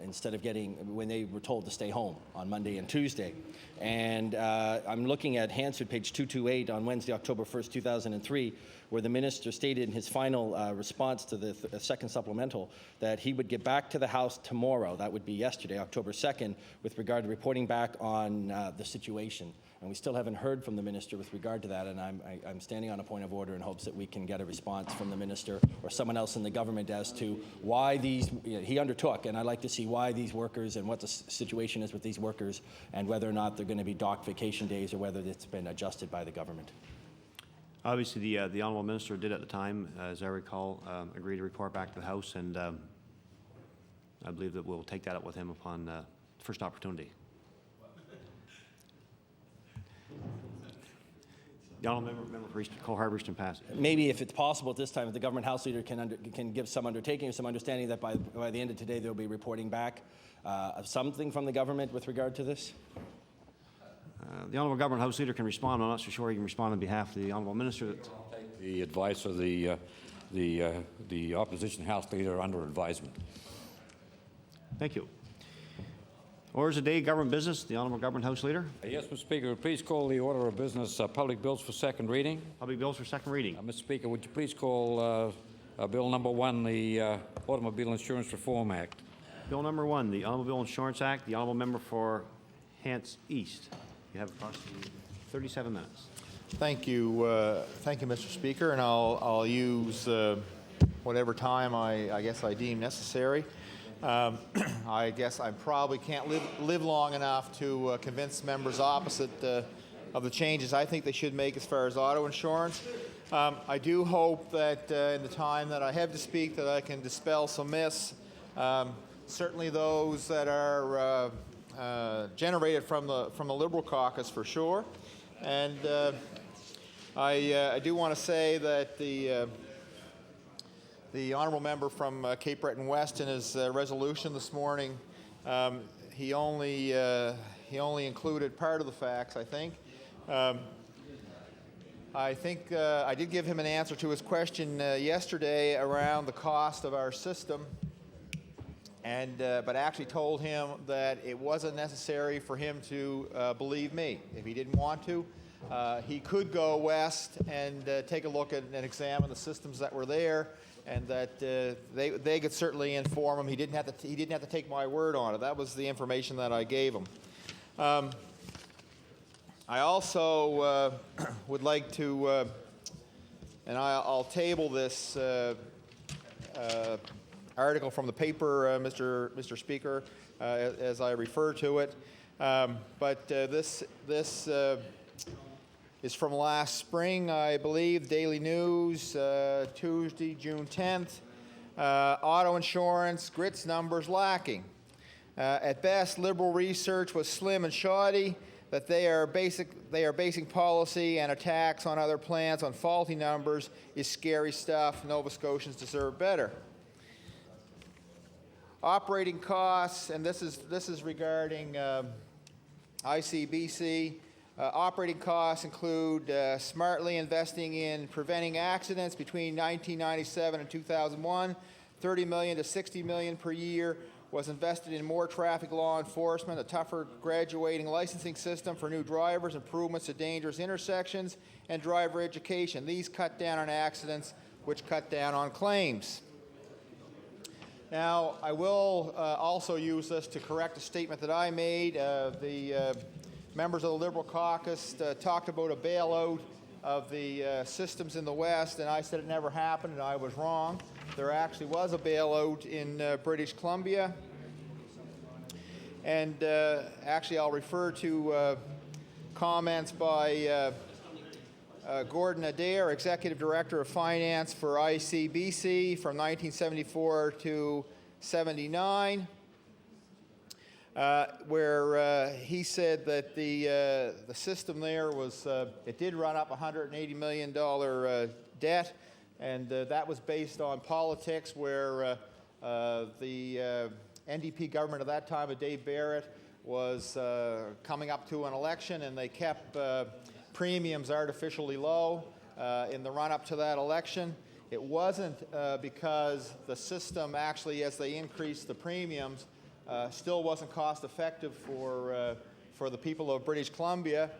Speaker 6: instead of when they were told to stay home on Monday and Tuesday. And I'm looking at Hansard, page 228 on Wednesday, October 1st, 2003, where the minister stated in his final response to the second supplemental that he would get back to the House tomorrow, that would be yesterday, October 2nd, with regard to reporting back on the situation. And we still haven't heard from the minister with regard to that, and I'm standing on a point of order in hopes that we can get a response from the minister or someone else in the government as to why these, he undertook, and I'd like to see why these workers and what the situation is with these workers and whether or not they're going to be docked vacation days or whether it's been adjusted by the government.
Speaker 1: Obviously, the Honourable Minister did at the time, as I recall, agree to report back to the House, and I believe that we'll take that up with him upon first opportunity. The Honourable Member for Cole-Harbour-Eastern Pass.
Speaker 6: Maybe if it's possible at this time, if the government House Leader can give some undertaking or some understanding that by the end of today they'll be reporting back something from the government with regard to this?
Speaker 1: The Honourable Government House Leader can respond. I'm not so sure he can respond on behalf of the Honourable Minister.
Speaker 10: The advice of the opposition House Leader under advisement.
Speaker 1: Thank you. Orders of the day, government business. The Honourable Government House Leader.
Speaker 10: Yes, Mr. Speaker, please call the order of business public bills for second reading.
Speaker 1: Public bills for second reading.
Speaker 10: Mr. Speaker, would you please call Bill number 1, the Automobile Insurance Reform Act.
Speaker 1: Bill number 1, the Automobile Insurance Act. The Honourable Member for Hants East. You have approximately 37 minutes.
Speaker 13: Thank you, Mr. Speaker, and I'll use whatever time I guess I deem necessary. I guess I probably can't live long enough to convince members opposite of the changes I think they should make as far as auto insurance. I do hope that in the time that I have to speak that I can dispel some myths, certainly those that are generated from the Liberal caucus for sure. And I do want to say that the honourable member from Cape Breton West in his resolution this morning, he only included part of the facts, I think. I did give him an answer to his question yesterday around the cost of our system, and but actually told him that it wasn't necessary for him to believe me. If he didn't want to, he could go west and take a look at and examine the systems that were there, and that they could certainly inform him. He didn't have to take my word on it. That was the information that I gave him. I also would like to, and I'll table this article from the paper, Mr. Speaker, as I refer to it. But this is from last spring, I believe, Daily News, Tuesday, June 10th. Auto insurance, GRIT's numbers lacking. At best, Liberal research was slim and shoddy, that they are basing policy and attacks on other plans on faulty numbers is scary stuff. Nova Scotians deserve better. Operating costs, and this is regarding ICBC. Operating costs include smartly investing in preventing accidents between 1997 and 2001. $30 million to $60 million per year was invested in more traffic law enforcement, a tougher graduating licensing system for new drivers, improvements to dangerous intersections, and driver education. These cut down on accidents, which cut down on claims. Now, I will also use this to correct a statement that I made. The members of the Liberal caucus talked about a bailout of the systems in the West, and I said it never happened, and I was wrong. There actually was a bailout in British Columbia. And actually, I'll refer to comments by Gordon Adair, Executive Director of Finance for ICBC from 1974 to 79. Where he said that the system there was, it did run up $180 million debt, and that was based on politics where the NDP government at that time of Dave Barrett was coming up to an election, and they kept premiums artificially low in the run-up to that election. It wasn't because the system actually, as they increased the premiums, still wasn't cost-effective for the people of British Columbia.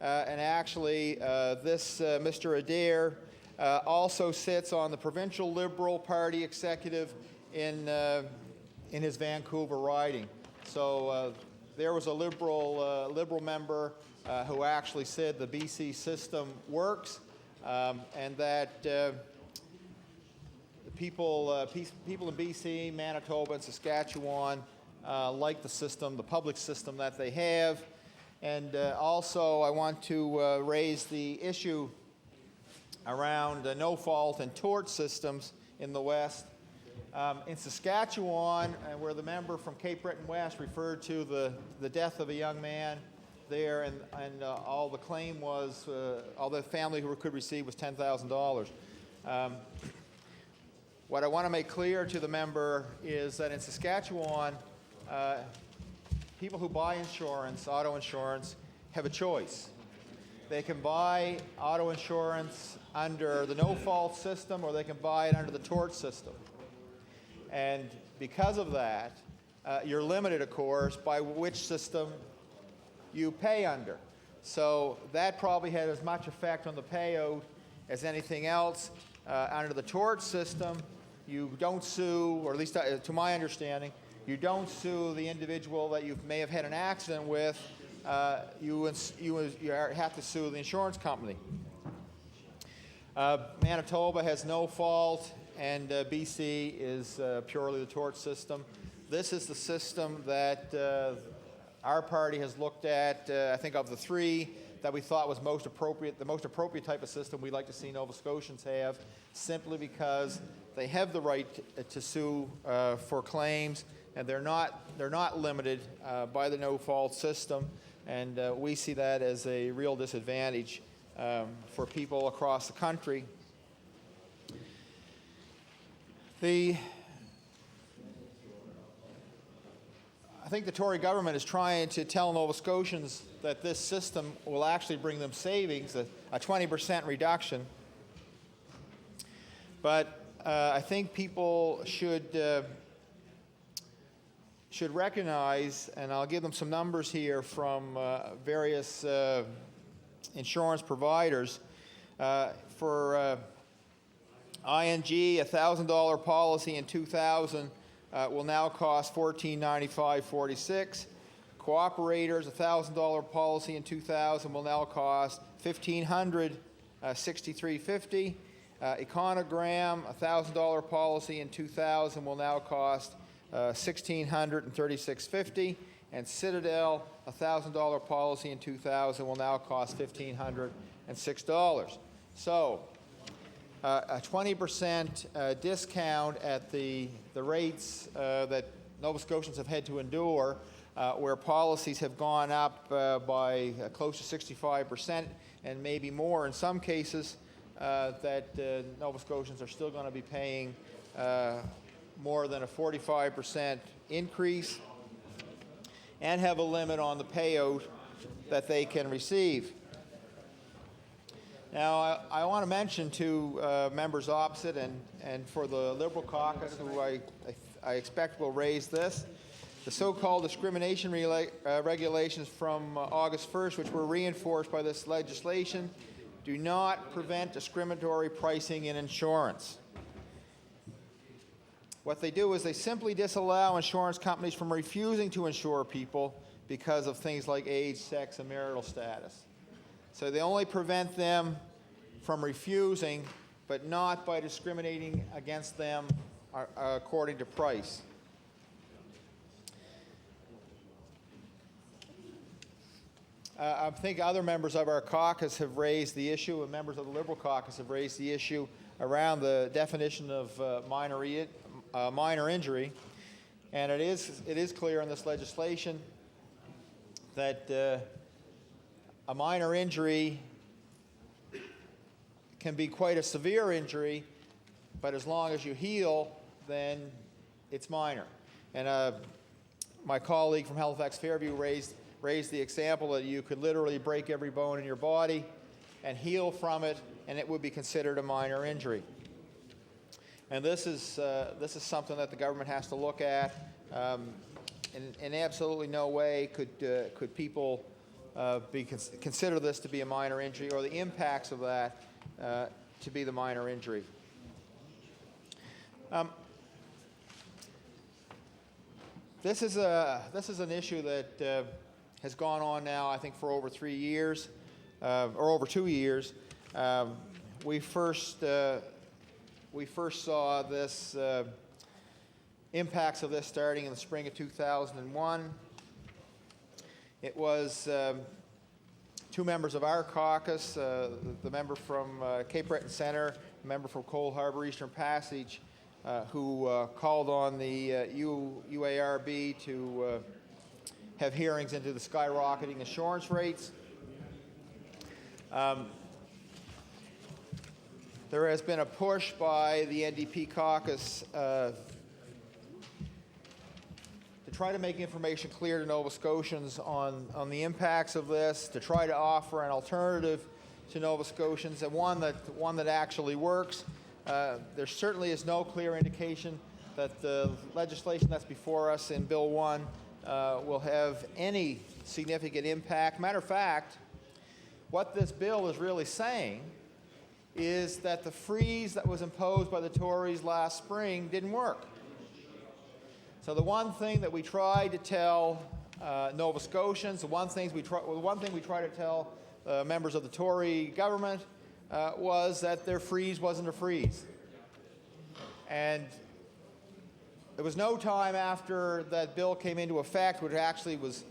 Speaker 13: And actually, this Mr. Adair also sits on the provincial Liberal Party executive in his Vancouver riding. So there was a Liberal member who actually said the BC system works, and that people in BC, Manitoba, and Saskatchewan like the system, the public system that they have. And also I want to raise the issue around no-fault and tort systems in the West. In Saskatchewan, where the member from Cape Breton West referred to the death of a young man there, and all the claim was, all the family who could receive was $10,000. What I want to make clear to the member is that in Saskatchewan, people who buy insurance, auto insurance, have a choice. They can buy auto insurance under the no-fault system, or they can buy it under the tort system. And because of that, you're limited, of course, by which system you pay under. So that probably had as much effect on the payout as anything else. Under the tort system, you don't sue, or at least to my understanding, you don't sue the individual that you may have had an accident with. You have to sue the insurance company. Manitoba has no fault, and BC is purely the tort system. This is the system that our party has looked at, I think of the three that we thought was most appropriate, the most appropriate type of system we'd like to see Nova Scotians have, simply because they have the right to sue for claims, and they're not limited by the no-fault system, and we see that as a real disadvantage for people across the country. I think the Tory government is trying to tell Nova Scotians that this system will actually bring them savings, a 20% reduction. But I think people should recognize, and I'll give them some numbers here from various insurance providers. For ING, a $1,000 policy in 2000 will now cost $1495.46. Cooperators, a $1,000 policy in 2000 will now cost $1,563.50. Econogram, a $1,000 policy in 2000 will now cost $1,636.50. And Citadel, a $1,000 policy in 2000 will now cost $1,506. So a 20% discount at the rates that Nova Scotians have had to endure, where policies have gone up by close to 65% and maybe more in some cases, that Nova Scotians are still going to be paying more than a 45% increase and have a limit on the payout that they can receive. Now, I want to mention to members opposite and for the Liberal caucus, who I expect will raise this, the so-called discrimination regulations from August 1st, which were reinforced by this legislation, do not prevent discriminatory pricing in insurance. What they do is they simply disallow insurance companies from refusing to insure people because of things like age, sex, and marital status. So they only prevent them from refusing, but not by discriminating against them according to price. I think other members of our caucus have raised the issue, and members of the Liberal caucus have raised the issue around the definition of minor injury. And it is clear in this legislation that a minor injury can be quite a severe injury, but as long as you heal, then it's minor. And my colleague from Halifax Fairview raised the example that you could literally break every bone in your body and heal from it, and it would be considered a minor injury. And this is something that the government has to look at. In absolutely no way could people consider this to be a minor injury, or the impacts of that to be the minor injury. This is an issue that has gone on now, I think, for over 3 years, or over 2 years. We first saw this impacts of this starting in the spring of 2001. It was 2 members of our caucus, the member from Cape Breton Centre, the member from Coal Harbour Eastern Passage, who called on the UARB to have hearings into the skyrocketing insurance rates. There has been a push by the NDP caucus to try to make information clear to Nova Scotians on the impacts of this, to try to offer an alternative to Nova Scotians, and one that actually works. There certainly is no clear indication that the legislation that's before us in Bill 1 will have any significant impact. Matter of fact, what this bill is really saying is that the freeze that was imposed by the Tories last spring didn't work. So the one thing that we tried to tell Nova Scotians, the one thing we tried to tell members of the Tory government was that their freeze wasn't a freeze. And there was no time after that bill came into effect, which actually was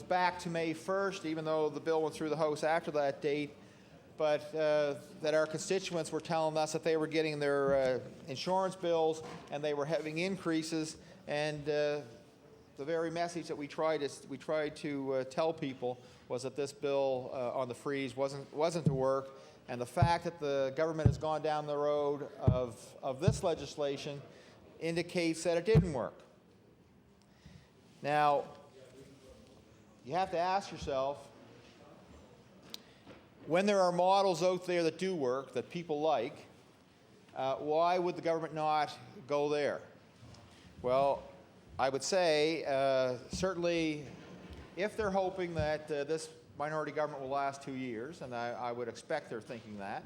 Speaker 13: back to May 1st, even though the bill went through the House after that date, but that our constituents were telling us that they were getting their insurance bills and they were having increases, and the very message that we tried to tell people was that this bill on the freeze wasn't to work, and the fact that the government has gone down the road of this legislation indicates that it didn't work. Now, you have to ask yourself, when there are models out there that do work, that people like, why would the government not go there? Well, I would say, certainly, if they're hoping that this minority government will last 2 years, and I would expect they're thinking that.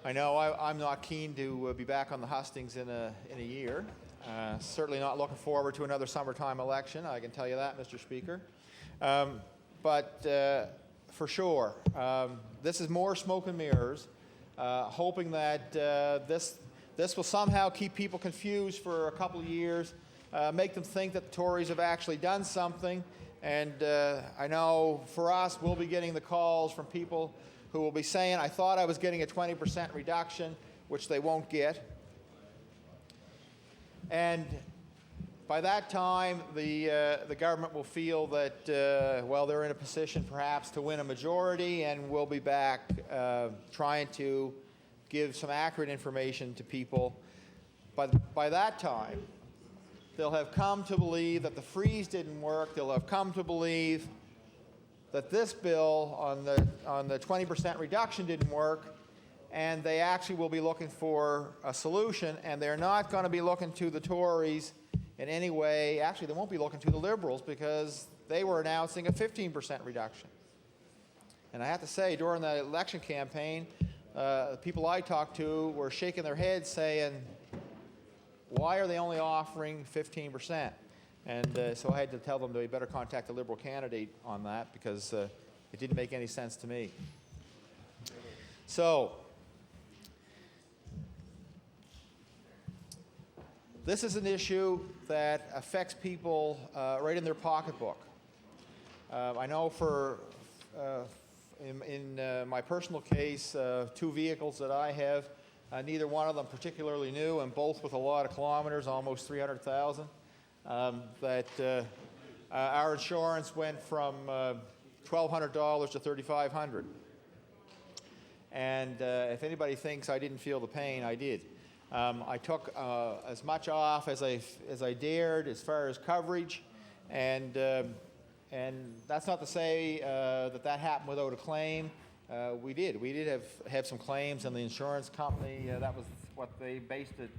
Speaker 13: I know I'm not keen to be back on the hustings in a year. Certainly not looking forward to another summertime election, I can tell you that, Mr. Speaker. But for sure, this is more smoke and mirrors, hoping that this will somehow keep people confused for a couple of years, make them think that the Tories have actually done something. And I know for us, we'll be getting the calls from people who will be saying, I thought I was getting a 20% reduction, which they won't get. And by that time, the government will feel that, well, they're in a position perhaps to win a majority, and we'll be back trying to give some accurate information to people. But by that time, they'll have come to believe that the freeze didn't work. They'll have come to believe that this bill on the 20% reduction didn't work, and they actually will be looking for a solution, and they're not going to be looking to the Tories in any way. Actually, they won't be looking to the Liberals because they were announcing a 15% reduction. And I have to say, during the election campaign, the people I talked to were shaking their heads saying, why are they only offering 15%? And so I had to tell them they better contact the Liberal candidate on that because it didn't make any sense to me. So, this is an issue that affects people right in their pocketbook. I know in my personal case, 2 vehicles that I have, neither one of them particularly new, and both with a lot of kilometers, almost 300,000, that our insurance went from $1,200 to $3,500. And if anybody thinks I didn't feel the pain, I did. I took as much off as I dared as far as coverage, and that's not to say that happened without a claim. We did have some claims, and the insurance company, that was what they based it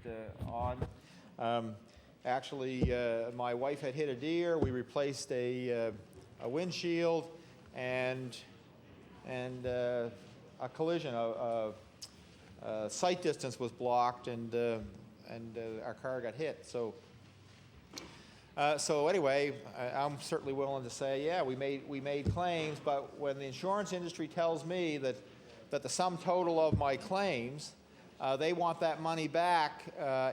Speaker 13: on. Actually, my wife had hit a deer. We replaced a windshield, and and a collision, sight distance was blocked, and our car got hit. So anyway, I'm certainly willing to say, yeah, we made claims, but when the insurance industry tells me that the sum total of my claims, they want that money back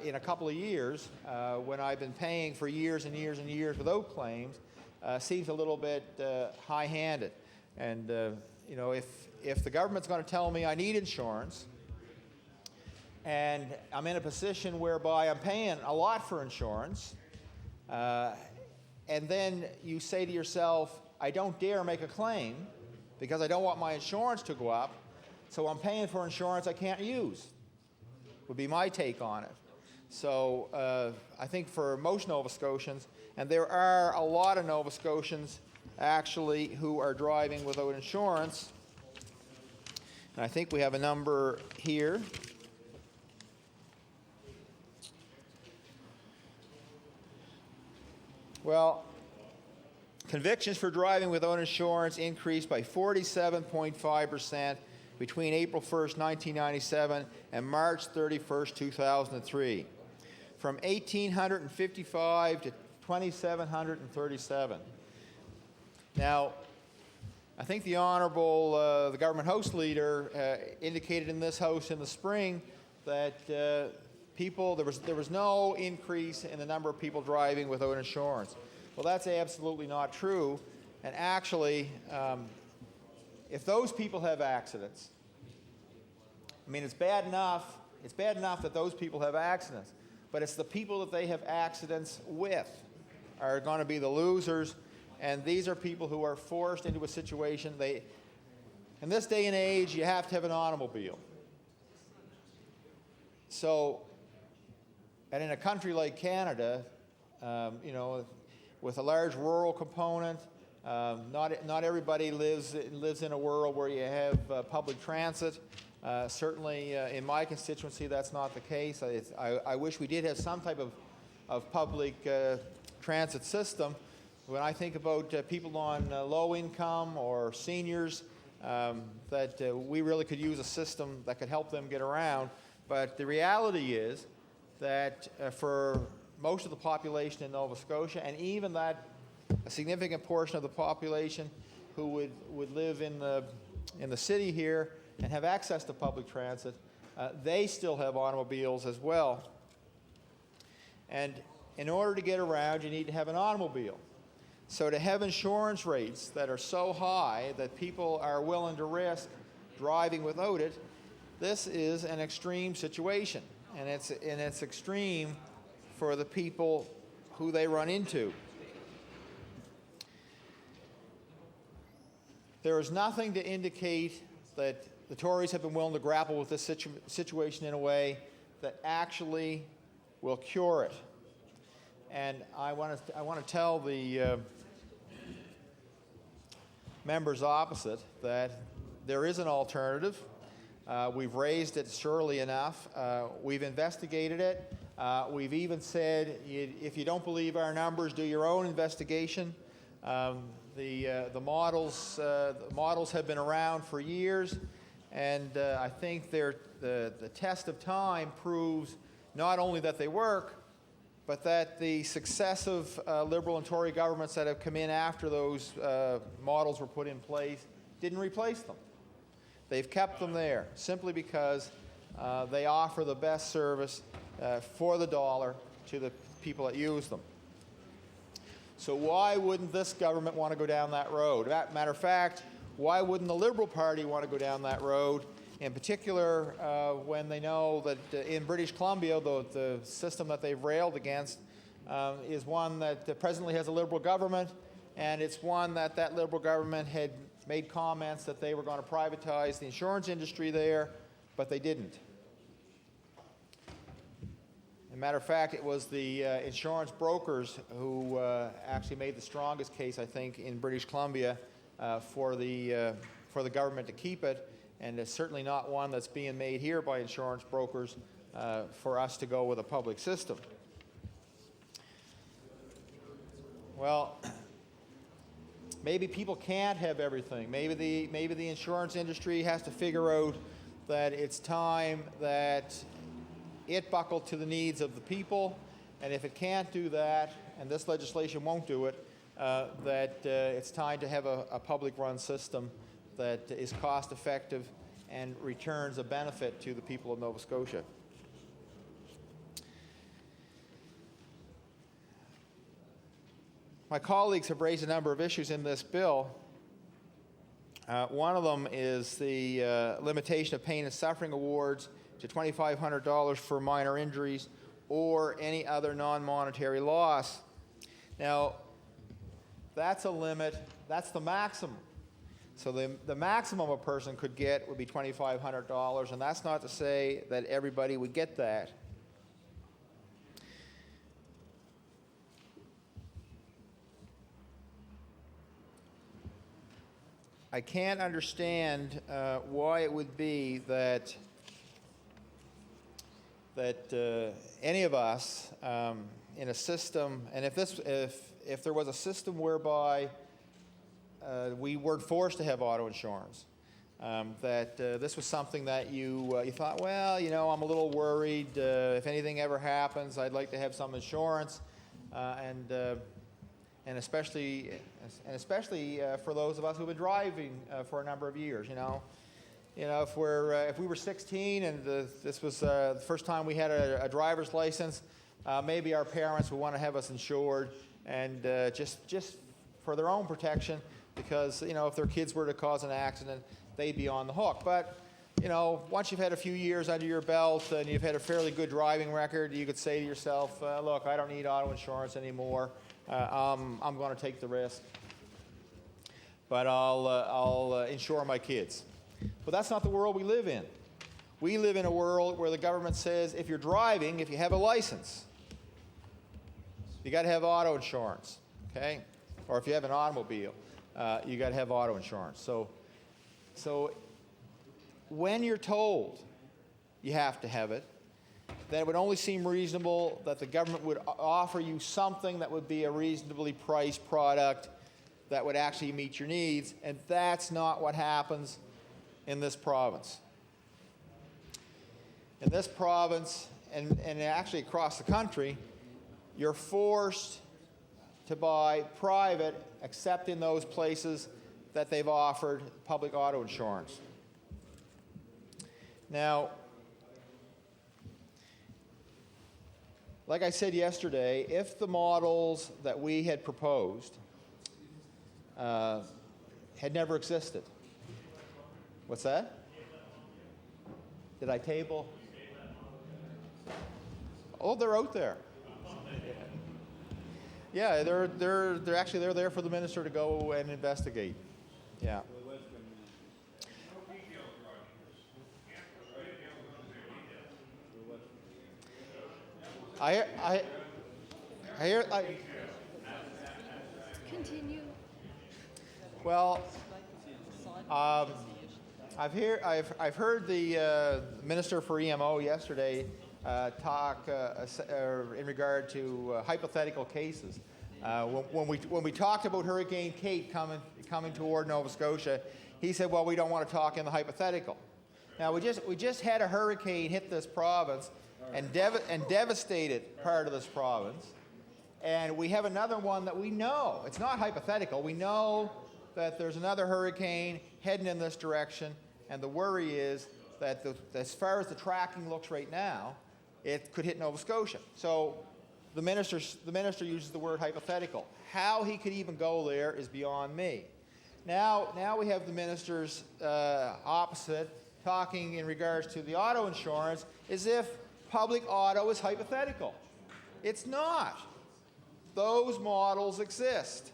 Speaker 13: in a couple of years, when I've been paying for years and years and years without claims, seems a little bit high-handed. And you know, if the government's going to tell me I need insurance, and I'm in a position whereby I'm paying a lot for insurance, and then you say to yourself, I don't dare make a claim because I don't want my insurance to go up, so I'm paying for insurance I can't use, would be my take on it. So I think for most Nova Scotians, and there are a lot of Nova Scotians actually who are driving without insurance, and I think we have a number here. Well, convictions for driving without insurance increased by 47.5% between April 1st, 1997 and March 31st, 2003, from 1,855 to 2,737. Now, I think the Honourable the Government House Leader indicated in this House in the spring that there was no increase in the number of people driving without insurance. Well, that's absolutely not true. And actually, if those people have accidents, I mean, it's bad enough that those people have accidents, but it's the people that they have accidents with are going to be the losers, and these are people who are forced into a situation. In this day and age, you have to have an automobile. So, and in a country like Canada, you know, with a large rural component, not everybody lives in a world where you have public transit. Certainly, in my constituency, that's not the case. I wish we did have some type of public transit system. When I think about people on low income or seniors, that we really could use a system that could help them get around. But the reality is that for most of the population in Nova Scotia, and even that a significant portion of the population who would live in the city here and have access to public transit, they still have automobiles as well. And in order to get around, you need to have an automobile. So to have insurance rates that are so high that people are willing to risk driving without it, this is an extreme situation. And it's extreme for the people who they run into. There is nothing to indicate that the Tories have been willing to grapple with this situation in a way that actually will cure it. And I want to tell the members opposite that there is an alternative. We've raised it surely enough. We've investigated it. We've even said, if you don't believe our numbers, do your own investigation. The models have been around for years, and I think the test of time proves not only that they work, but that the successive Liberal and Tory governments that have come in after those models were put in place didn't replace them. They've kept them there simply because they offer the best service for the dollar to the people that use them. So why wouldn't this government want to go down that road? Matter of fact, why wouldn't the Liberal Party want to go down that road? In particular, when they know that in British Columbia, the system that they've railed against is one that presently has a Liberal government, and it's one that Liberal government had made comments that they were going to privatize the insurance industry there, but they didn't. As a matter of fact, it was the insurance brokers who actually made the strongest case, I think, in British Columbia for the government to keep it, and it's certainly not one that's being made here by insurance brokers for us to go with a public system. maybe people can't have everything. Maybe the insurance industry has to figure out that it's time that it buckled to the needs of the people, and if it can't do that, and this legislation won't do it, that it's time to have a public-run system that is cost-effective and returns a benefit to the people of Nova Scotia. My colleagues have raised a number of issues in this bill. One of them is the limitation of pain and suffering awards to $2,500 for minor injuries or any other non-monetary loss. Now, that's a limit. That's the maximum. So the maximum a person could get would be $2,500, and that's not to say that everybody would get that. I can't understand why it would be that any of us in a system, and if there was a system whereby we weren't forced to have auto insurance, that this was something that you thought, well, you know, I'm a little worried. If anything ever happens, I'd like to have some insurance, and especially for those of us who've been driving for a number of years, you know, if we were 16 and this was the first time we had a driver's license, maybe our parents would want to have us insured, and just for their own protection, because you know, if their kids were to cause an accident, they'd be on the hook. But you know, once you've had a few years under your belt and you've had a fairly good driving record, you could say to yourself, look, I don't need auto insurance anymore. I'm going to take the risk, but I'll insure my kids. But that's not the world we live in. We live in a world where the government says if you're driving, if you have a license, you got to have auto insurance, okay? Or if you have an automobile, you got to have auto insurance. So when you're told you have to have it, then it would only seem reasonable that the government would offer you something that would be a reasonably priced product that would actually meet your needs, and that's not what happens in this province. In this province, and actually across the country, you're forced to buy private, except in those places that they've offered public auto insurance. Now, like I said yesterday, if the models that we had proposed had never existed. What's that? Did I table? Oh, they're out there. Yeah, they're there for the minister to go and investigate. Yeah. I hear.
Speaker 14: Continue.
Speaker 13: Well, I've heard the Minister for EMO yesterday talk in regard to hypothetical cases. When we talked about Hurricane Kate coming toward Nova Scotia, he said, "Well, we don't want to talk in the hypothetical." Now we just had a hurricane hit this province and devastated part of this province, and we have another one that we know it's not hypothetical. We know that there's another hurricane heading in this direction, and the worry is that as far as the tracking looks right now, it could hit Nova Scotia. So the minister uses the word hypothetical. How he could even go there is beyond me. Now we have the ministers opposite talking in regards to the auto insurance as if public auto is hypothetical. It's not. Those models exist.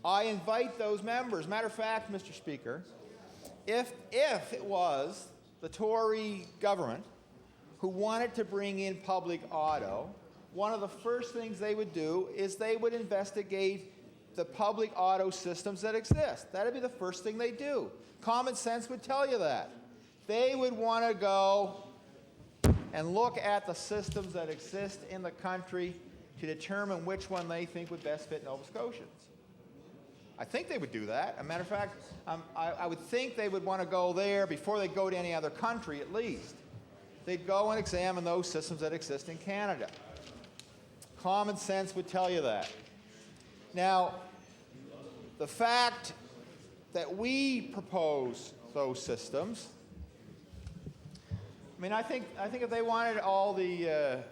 Speaker 13: I invite those members. Matter of fact, Mr. Speaker, if it was the Tory government who wanted to bring in public auto, one of the first things they would do is they would investigate the public auto systems that exist. That would be the first thing they do. Common sense would tell you that. They would want to go and look at the systems that exist in the country to determine which one they think would best fit Nova Scotians. I think they would do that. As a matter of fact, I would think they would want to go there before they go to any other country at least. They'd go and examine those systems that exist in Canada. Common sense would tell you that. Now, the fact that we propose those systems, I mean, I think if they wanted all the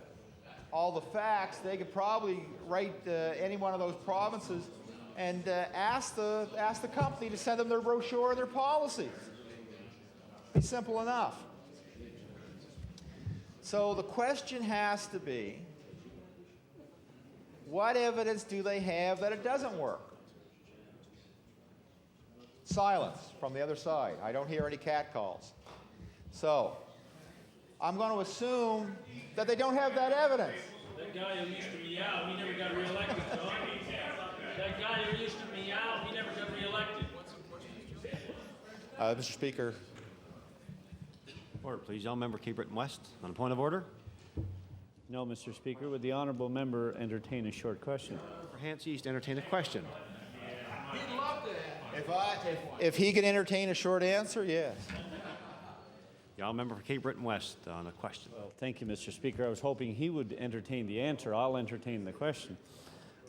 Speaker 13: facts, they could probably write any one of those provinces and ask the company to send them their brochure or their policies. It's simple enough. So the question has to be, what evidence do they have that it doesn't work? Silence from the other side. I don't hear any catcalls. So I'm going to assume that they don't have that evidence.
Speaker 15: That guy who used to meow, he never got reelected, John. That guy who used to meow, he never got reelected.
Speaker 13: Mr. Speaker.
Speaker 1: Order, please. Young member Cape Breton West. On a point of order.
Speaker 9: No, Mr. Speaker. Would the honourable member entertain a short question?
Speaker 1: For Hants East, entertain a question.
Speaker 13: He'd love that. If he could entertain a short answer, yes.
Speaker 1: Young member for Cape Breton West on a question.
Speaker 9: Well, thank you, Mr. Speaker. I was hoping he would entertain the answer. I'll entertain the question.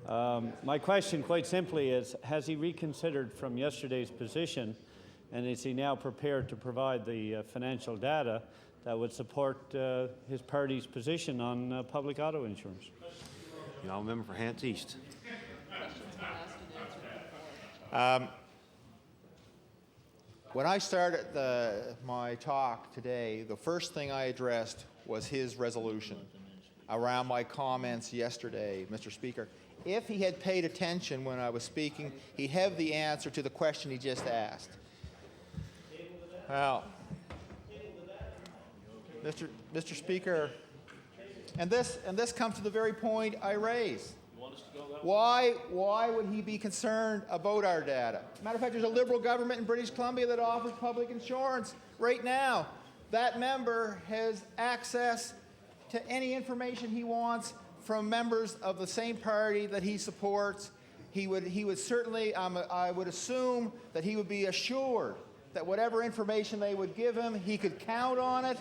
Speaker 9: My question, quite simply, is: has he reconsidered from yesterday's position, and is he now prepared to provide the financial data that would support his party's position on public auto insurance?
Speaker 1: Young member for Hants East.
Speaker 13: When I started my talk today, the first thing I addressed was his resolution around my comments yesterday, Mr. Speaker. If he had paid attention when I was speaking, he'd have the answer to the question he just asked. Well, Mr. Speaker, and this comes to the very point I raised. Why would he be concerned about our data? Matter of fact, there's a Liberal government in British Columbia that offers public insurance right now. That member has access to any information he wants from members of the same party that he supports. He would certainly, I would assume that he would be assured that whatever information they would give him, he could count on it,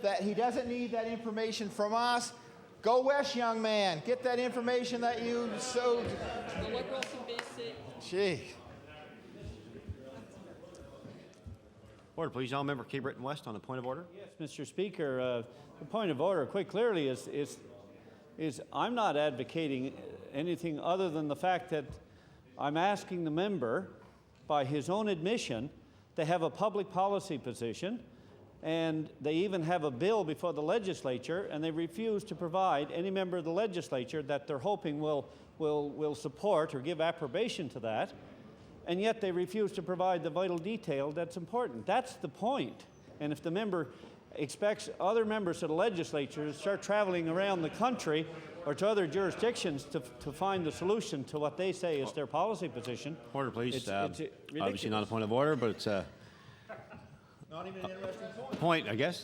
Speaker 13: that he doesn't need that information from us. Go west, young man. Get that information that you so...
Speaker 14: The Liberals in BC.
Speaker 13: Gee.
Speaker 1: Order, please. Young member Cape Breton West on a point of order.
Speaker 9: Yes, Mr. Speaker. The point of order, quite clearly, is I'm not advocating anything other than the fact that I'm asking the member, by his own admission, to have a public policy position, and they even have a bill before the legislature, and they refuse to provide any member of the legislature that they're hoping will support or give approbation to that, and yet they refuse to provide the vital detail that's important. That's the point. And if the member expects other members of the legislature to start traveling around the country or to other jurisdictions to find the solution to what they say is their policy position.
Speaker 1: Order, please.
Speaker 9: It's
Speaker 1: obviously not a point of order, but it's
Speaker 13: Not even an interesting point.
Speaker 1: Point, I guess.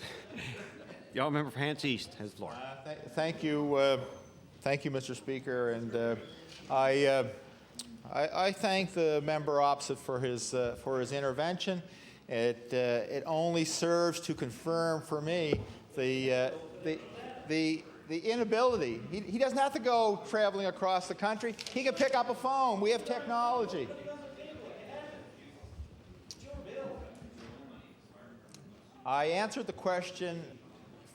Speaker 1: Young member for Hants East has the floor.
Speaker 13: Thank you, Mr. Speaker, and I thank the member opposite for his intervention. It only serves to confirm for me the inability. He doesn't have to go traveling across the country. He can pick up a phone. We have technology. I answered the question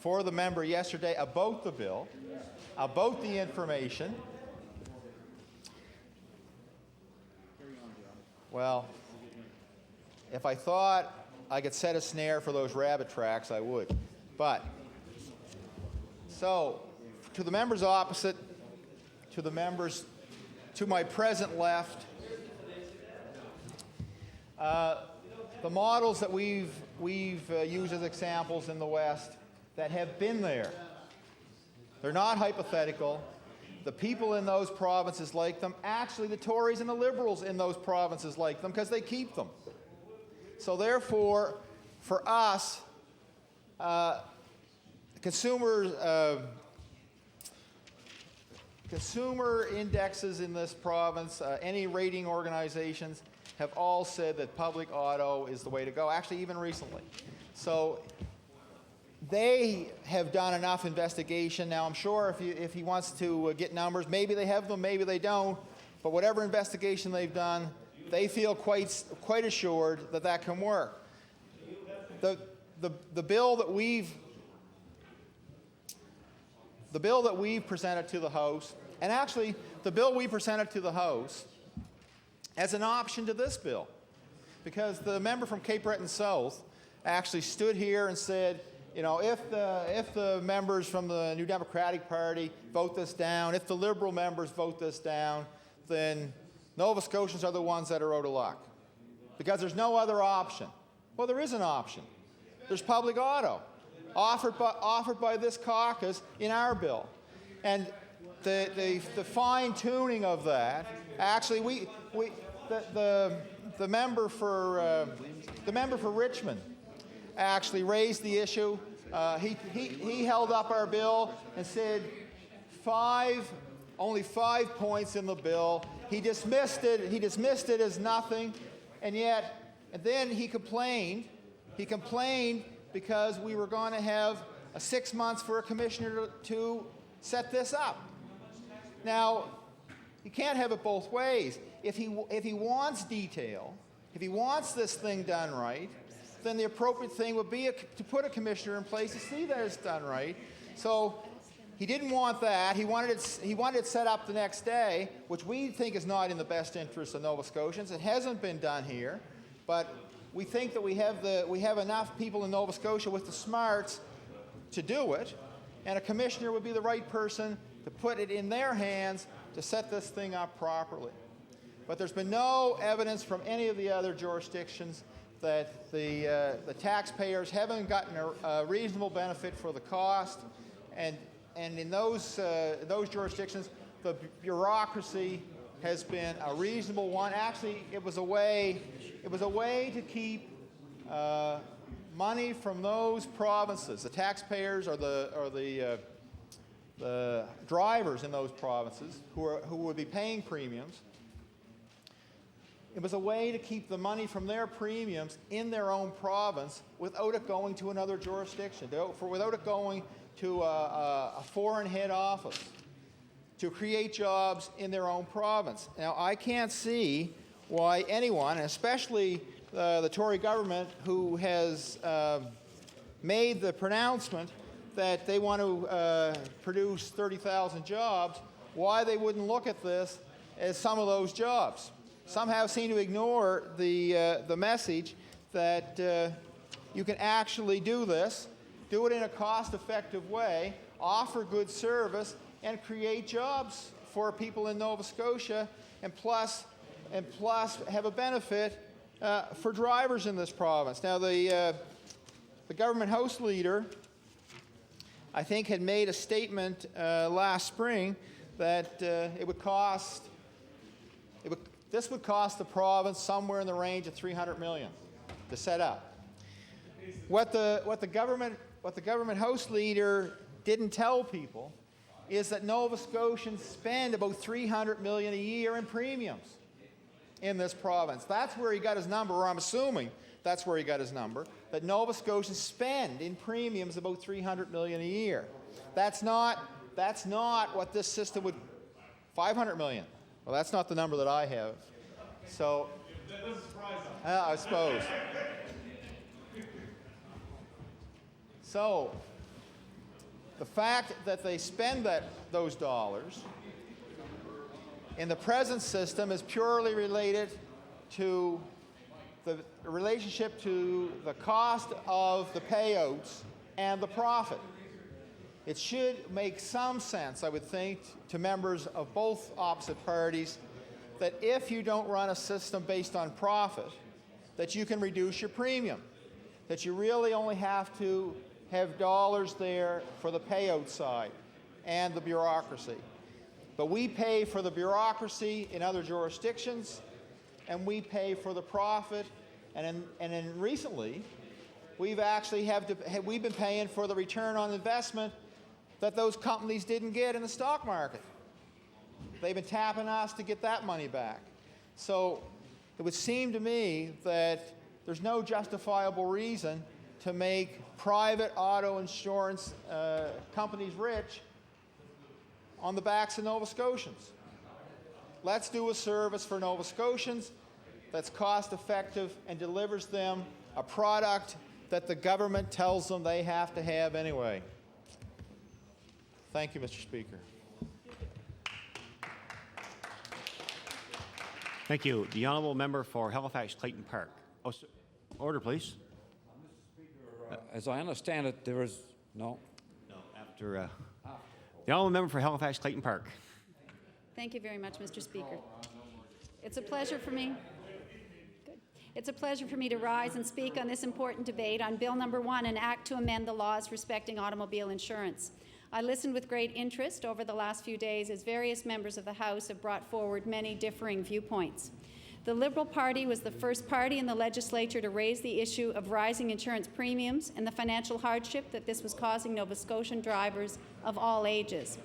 Speaker 13: for the member yesterday about the bill, about the information. Well, if I thought I could set a snare for those rabbit tracks, I would. But, so, to the members opposite, to the members to my present left, the models that we've used as examples in the West that have been there, they're not hypothetical. The people in those provinces like them. Actually, the Tories and the Liberals in those provinces like them because they keep them. So therefore, for us, consumers, consumer indexes in this province, any rating organizations, have all said that public auto is the way to go, actually even recently. So they have done enough investigation. Now, I'm sure if he wants to get numbers, maybe they have them, maybe they don't, but whatever investigation they've done, they feel quite assured that that can work. The bill that we've presented to the House, and actually the bill we presented to the House as an option to this bill, because the member from Cape Breton South actually stood here and said, you know, if the members from the New Democratic Party vote this down, if the Liberal members vote this down, then Nova Scotians are the ones that are out of luck, because there's no other option. Well, there is an option. There's public auto, offered by this caucus in our bill. And the fine-tuning of that, actually, the member for Richmond actually raised the issue. He held up our bill and said only 5 points in the bill. He dismissed it. He dismissed it as nothing, and then he complained. He complained because we were going to have 6 months for a commissioner to set this up. Now, you can't have it both ways. If he wants detail, if he wants this thing done right, then the appropriate thing would be to put a commissioner in place to see that it's done right. So he didn't want that. He wanted it set up the next day, which we think is not in the best interest of Nova Scotians. It hasn't been done here, but we think that we have enough people in Nova Scotia with the smarts to do it, and a commissioner would be the right person to put it in their hands to set this thing up properly. But there's been no evidence from any of the other jurisdictions that the taxpayers haven't gotten a reasonable benefit for the cost, and in those jurisdictions, the bureaucracy has been a reasonable one. Actually, it was a way to keep money from those provinces. The taxpayers or the drivers in those provinces who would be paying premiums. It was a way to keep the money from their premiums in their own province without it going to another jurisdiction, without it going to a foreign head office, to create jobs in their own province. Now, I can't see why anyone, especially the Tory government, who has made the pronouncement that they want to produce 30,000 jobs, why they wouldn't look at this as some of those jobs. Somehow seem to ignore the message that you can actually do this, do it in a cost-effective way, offer good service, and create jobs for people in Nova Scotia, and plus have a benefit for drivers in this province. Now, the government House leader, I think, had made a statement last spring that this would cost the province somewhere in the range of $300 million to set up. What the government House leader didn't tell people is that Nova Scotians spend about $300 million a year in premiums in this province. That's where he got his number, or I'm assuming that's where he got his number, that Nova Scotians spend in premiums about $300 million a year. That's not what this system would. $500 million. Well, that's not the number that I have. So, I suppose. So, the fact that they spend those dollars in the present system is purely related to the relationship to the cost of the payouts and the profit. It should make some sense, I would think, to members of both opposite parties that if you don't run a system based on profit, that you can reduce your premium, that you really only have to have dollars there for the payout side and the bureaucracy. But we pay for the bureaucracy in other jurisdictions, and we pay for the profit, and recently, we've been paying for the return on investment that those companies didn't get in the stock market. they've been tapping us to get that money back. So it would seem to me that there's no justifiable reason to make private auto insurance companies rich on the backs of Nova Scotians. Let's do a service for Nova Scotians that's cost effective and delivers them a product that the government tells them they have to have anyway. Thank you, Mr. Speaker.
Speaker 1: Thank you. The honourable member for Halifax Clayton Park. Oh, sir. Order, please.
Speaker 10: As I understand it, there is no.
Speaker 1: No, after the honourable member for Halifax Clayton Park.
Speaker 17: Thank you very much, Mr. Speaker. It's a pleasure for me. It's a pleasure for me to rise and speak on this important debate on Bill Number 1, an act to amend the laws respecting automobile insurance. I listened with great interest over the last few days as various members of the House have brought forward many differing viewpoints. The Liberal Party was the first party in the legislature to raise the issue of rising insurance premiums and the financial hardship that this was causing Nova Scotian drivers of all ages.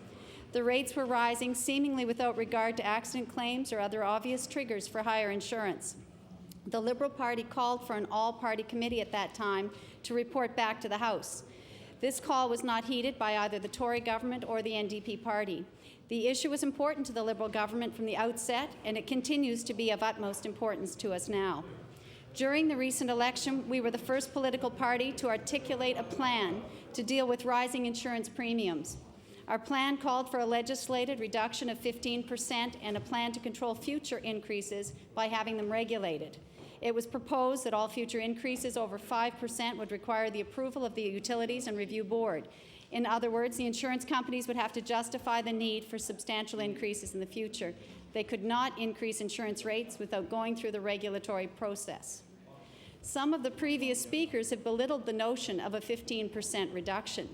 Speaker 17: The rates were rising seemingly without regard to accident claims or other obvious triggers for higher insurance. The Liberal Party called for an all-party committee at that time to report back to the House. This call was not heeded by either the Tory government or the NDP party. The issue was important to the Liberal government from the outset, and it continues to be of utmost importance to us now. During the recent election, we were the first political party to articulate a plan to deal with rising insurance premiums. Our plan called for a legislated reduction of 15% and a plan to control future increases by having them regulated. It was proposed that all future increases over 5% would require the approval of the Utilities and Review Board. In other words, the insurance companies would have to justify the need for substantial increases in the future. They could not increase insurance rates without going through the regulatory process. Some of the previous speakers have belittled the notion of a 15% reduction.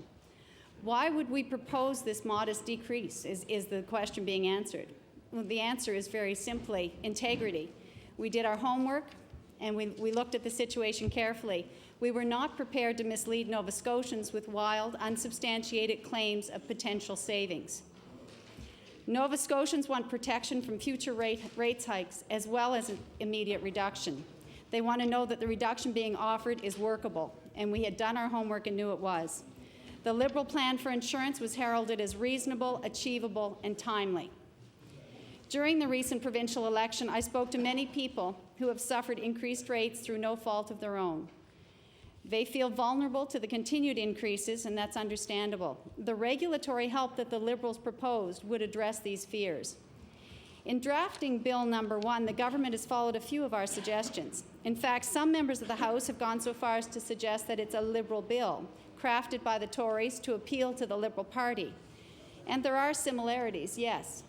Speaker 17: Why would we propose this modest decrease, is the question being answered. Well, the answer is very simply integrity. We did our homework, and we looked at the situation carefully. We were not prepared to mislead Nova Scotians with wild, unsubstantiated claims of potential savings. Nova Scotians want protection from future rates hikes as well as an immediate reduction. They want to know that the reduction being offered is workable, and we had done our homework and knew it was. The Liberal plan for insurance was heralded as reasonable, achievable, and timely. During the recent provincial election, I spoke to many people who have suffered increased rates through no fault of their own. They feel vulnerable to the continued increases, and that's understandable. The regulatory help that the Liberals proposed would address these fears. In drafting Bill Number 1, the government has followed a few of our suggestions. In fact, some members of the House have gone so far as to suggest that it's a Liberal bill, crafted by the Tories to appeal to the Liberal Party. And there are similarities, yes.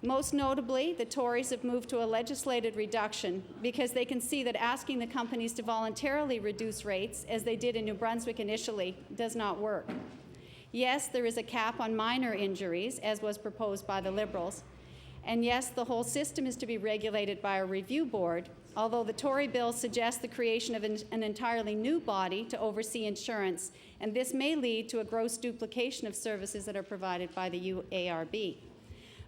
Speaker 17: Most notably, the Tories have moved to a legislated reduction because they can see that asking the companies to voluntarily reduce rates, as they did in New Brunswick initially, does not work. Yes, there is a cap on minor injuries, as was proposed by the Liberals. And yes, the whole system is to be regulated by a review board, although the Tory bill suggests the creation of an entirely new body to oversee insurance, and this may lead to a gross duplication of services that are provided by the UARB.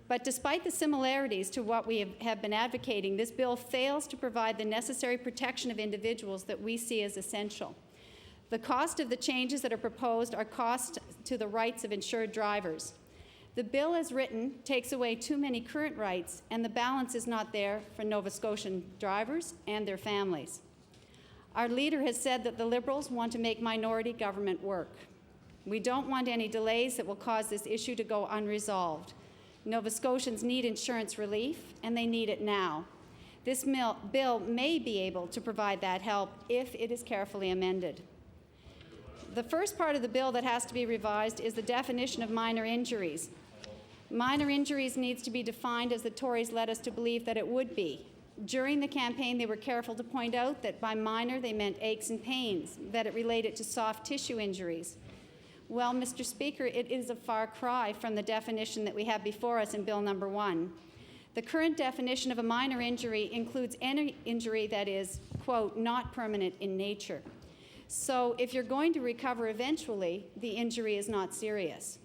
Speaker 17: But despite the similarities to what we have been advocating, this bill fails to provide the necessary protection of individuals that we see as essential. The cost of the changes that are proposed are cost to the rights of insured drivers. The bill as written takes away too many current rights, and the balance is not there for Nova Scotian drivers and their families. Our leader has said that the Liberals want to make minority government work. We don't want any delays that will cause this issue to go unresolved. Nova Scotians need insurance relief, and they need it now. This bill may be able to provide that help if it is carefully amended. The first part of the bill that has to be revised is the definition of minor injuries. Minor injuries needs to be defined as the Tories led us to believe that it would be. During the campaign, they were careful to point out that by minor they meant aches and pains, that it related to soft tissue injuries. Well, Mr. Speaker, it is a far cry from the definition that we have before us in Bill Number 1. The current definition of a minor injury includes any injury that is, quote, not permanent in nature. So if you're going to recover eventually, the injury is not serious.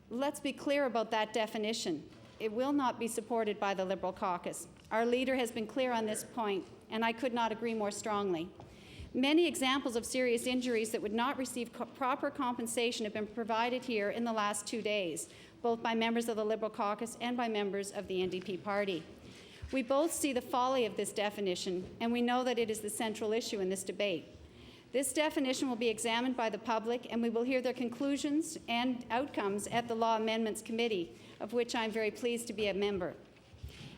Speaker 17: Let's be clear about that definition. It will not be supported by the Liberal caucus. Our leader has been clear on this point, and I could not agree more strongly. Many examples of serious injuries that would not receive proper compensation have been provided here in the last 2 days, both by members of the Liberal caucus and by members of the NDP party. We both see the folly of this definition, and we know that it is the central issue in this debate. This definition will be examined by the public, and we will hear their conclusions and outcomes at the Law Amendments Committee, of which I am very pleased to be a member.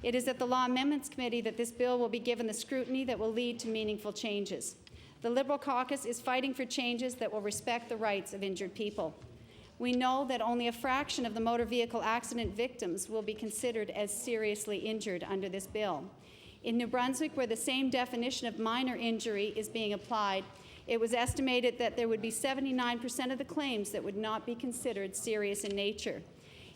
Speaker 17: It is at the Law Amendments Committee that this bill will be given the scrutiny that will lead to meaningful changes. The Liberal caucus is fighting for changes that will respect the rights of injured people. We know that only a fraction of the motor vehicle accident victims will be considered as seriously injured under this bill. In New Brunswick, where the same definition of minor injury is being applied, it was estimated that there would be 79% of the claims that would not be considered serious in nature.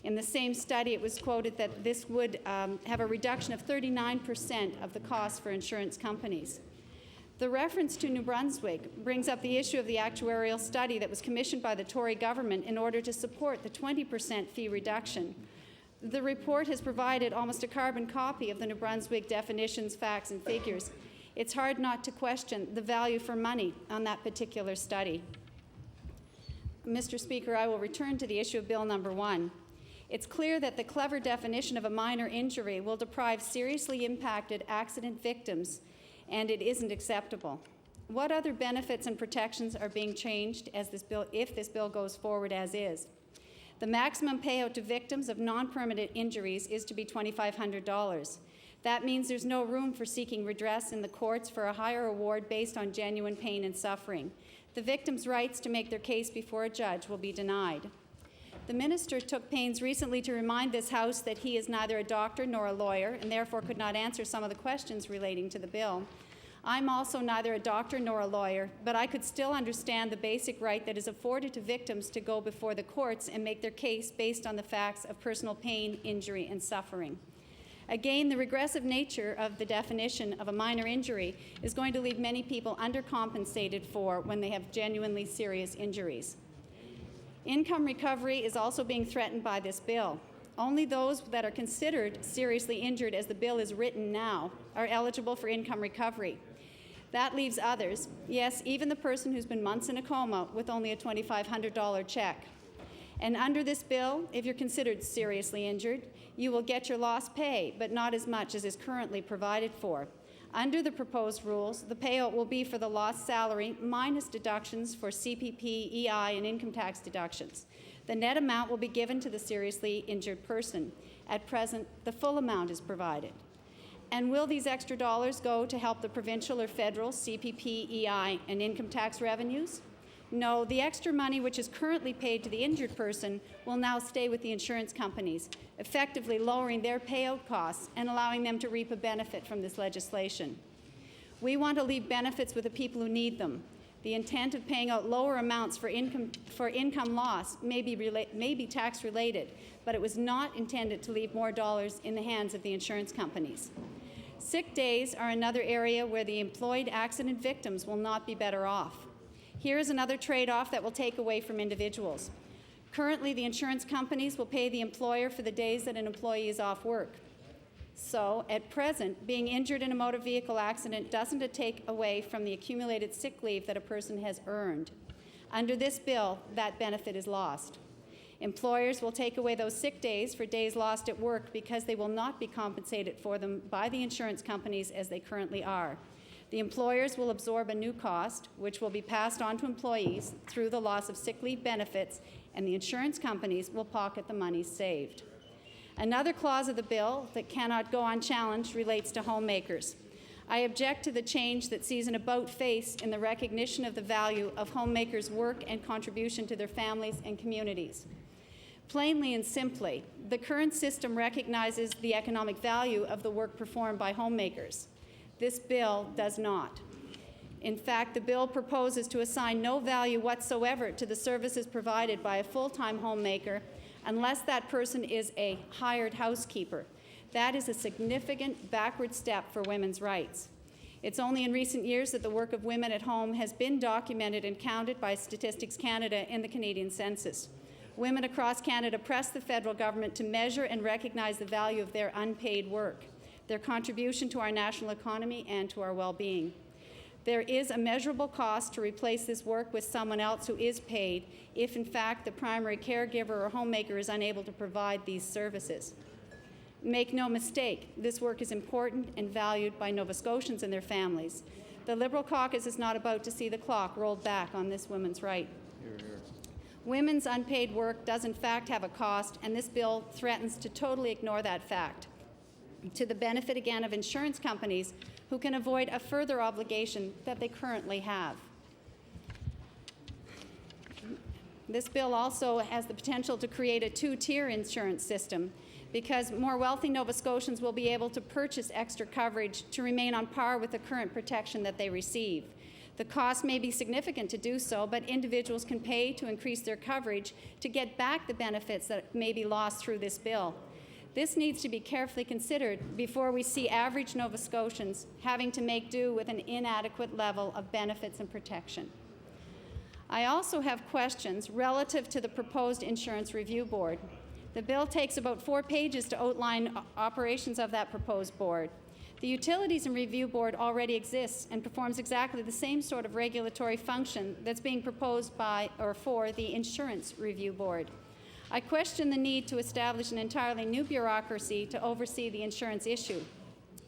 Speaker 17: In the same study, it was quoted that this would have a reduction of 39% of the cost for insurance companies. The reference to New Brunswick brings up the issue of the actuarial study that was commissioned by the Tory government in order to support the 20% fee reduction. The report has provided almost a carbon copy of the New Brunswick definitions, facts, and figures. It's hard not to question the value for money on that particular study. Mr. Speaker, I will return to the issue of Bill number 1. It's clear that the clever definition of a minor injury will deprive seriously impacted accident victims, and it isn't acceptable. What other benefits and protections are being changed as this bill, if this bill goes forward as is? The maximum payout to victims of non-permanent injuries is to be $2,500. That means there's no room for seeking redress in the courts for a higher award based on genuine pain and suffering. The victim's rights to make their case before a judge will be denied. The minister took pains recently to remind this House that he is neither a doctor nor a lawyer and therefore could not answer some of the questions relating to the bill. I'm also neither a doctor nor a lawyer, but I could still understand the basic right that is afforded to victims to go before the courts and make their case based on the facts of personal pain, injury, and suffering. Again, the regressive nature of the definition of a minor injury is going to leave many people undercompensated for when they have genuinely serious injuries. Income recovery is also being threatened by this bill. Only those that are considered seriously injured as the bill is written now are eligible for income recovery. That leaves others, yes, even the person who's been months in a coma, with only a $2,500 check. And under this bill, if you're considered seriously injured, you will get your lost pay, but not as much as is currently provided for. Under the proposed rules, the payout will be for the lost salary minus deductions for CPP, EI, and income tax deductions. The net amount will be given to the seriously injured person. At present, the full amount is provided. And will these extra dollars go to help the provincial or federal CPP, EI, and income tax revenues? No, the extra money which is currently paid to the injured person will now stay with the insurance companies, effectively lowering their payout costs and allowing them to reap a benefit from this legislation. We want to leave benefits with the people who need them. The intent of paying out lower amounts for income loss may be tax related, but it was not intended to leave more dollars in the hands of the insurance companies. Sick days are another area where the employed accident victims will not be better off. Here is another trade-off that will take away from individuals. Currently, the insurance companies will pay the employer for the days that an employee is off work. So, at present, being injured in a motor vehicle accident doesn't take away from the accumulated sick leave that a person has earned. Under this bill, that benefit is lost. Employers will take away those sick days for days lost at work because they will not be compensated for them by the insurance companies as they currently are. The employers will absorb a new cost, which will be passed on to employees through the loss of sick leave benefits, and the insurance companies will pocket the money saved. Another clause of the bill that cannot go unchallenged relates to homemakers. I object to the change that sees an about-face in the recognition of the value of homemakers' work and contribution to their families and communities. Plainly and simply, the current system recognizes the economic value of the work performed by homemakers. This bill does not. In fact, the bill proposes to assign no value whatsoever to the services provided by a full-time homemaker unless that person is a hired housekeeper. That is a significant backward step for women's rights. It's only in recent years that the work of women at home has been documented and counted by Statistics Canada in the Canadian Census. Women across Canada press the federal government to measure and recognize the value of their unpaid work, their contribution to our national economy and to our well-being. There is a measurable cost to replace this work with someone else who is paid if, in fact, the primary caregiver or homemaker is unable to provide these services. Make no mistake, this work is important and valued by Nova Scotians and their families. The Liberal caucus is not about to see the clock rolled back on this women's right. Women's unpaid work does in fact have a cost, and this bill threatens to totally ignore that fact, to the benefit again of insurance companies who can avoid a further obligation that they currently have. This bill also has the potential to create a two-tier insurance system, because more wealthy Nova Scotians will be able to purchase extra coverage to remain on par with the current protection that they receive. The cost may be significant to do so, but individuals can pay to increase their coverage to get back the benefits that may be lost through this bill. This needs to be carefully considered before we see average Nova Scotians having to make do with an inadequate level of benefits and protection. I also have questions relative to the proposed Insurance Review Board. The bill takes about 4 pages to outline operations of that proposed board. The Utilities and Review Board already exists and performs exactly the same sort of regulatory function that's being proposed by or for the Insurance Review Board. I question the need to establish an entirely new bureaucracy to oversee the insurance issue.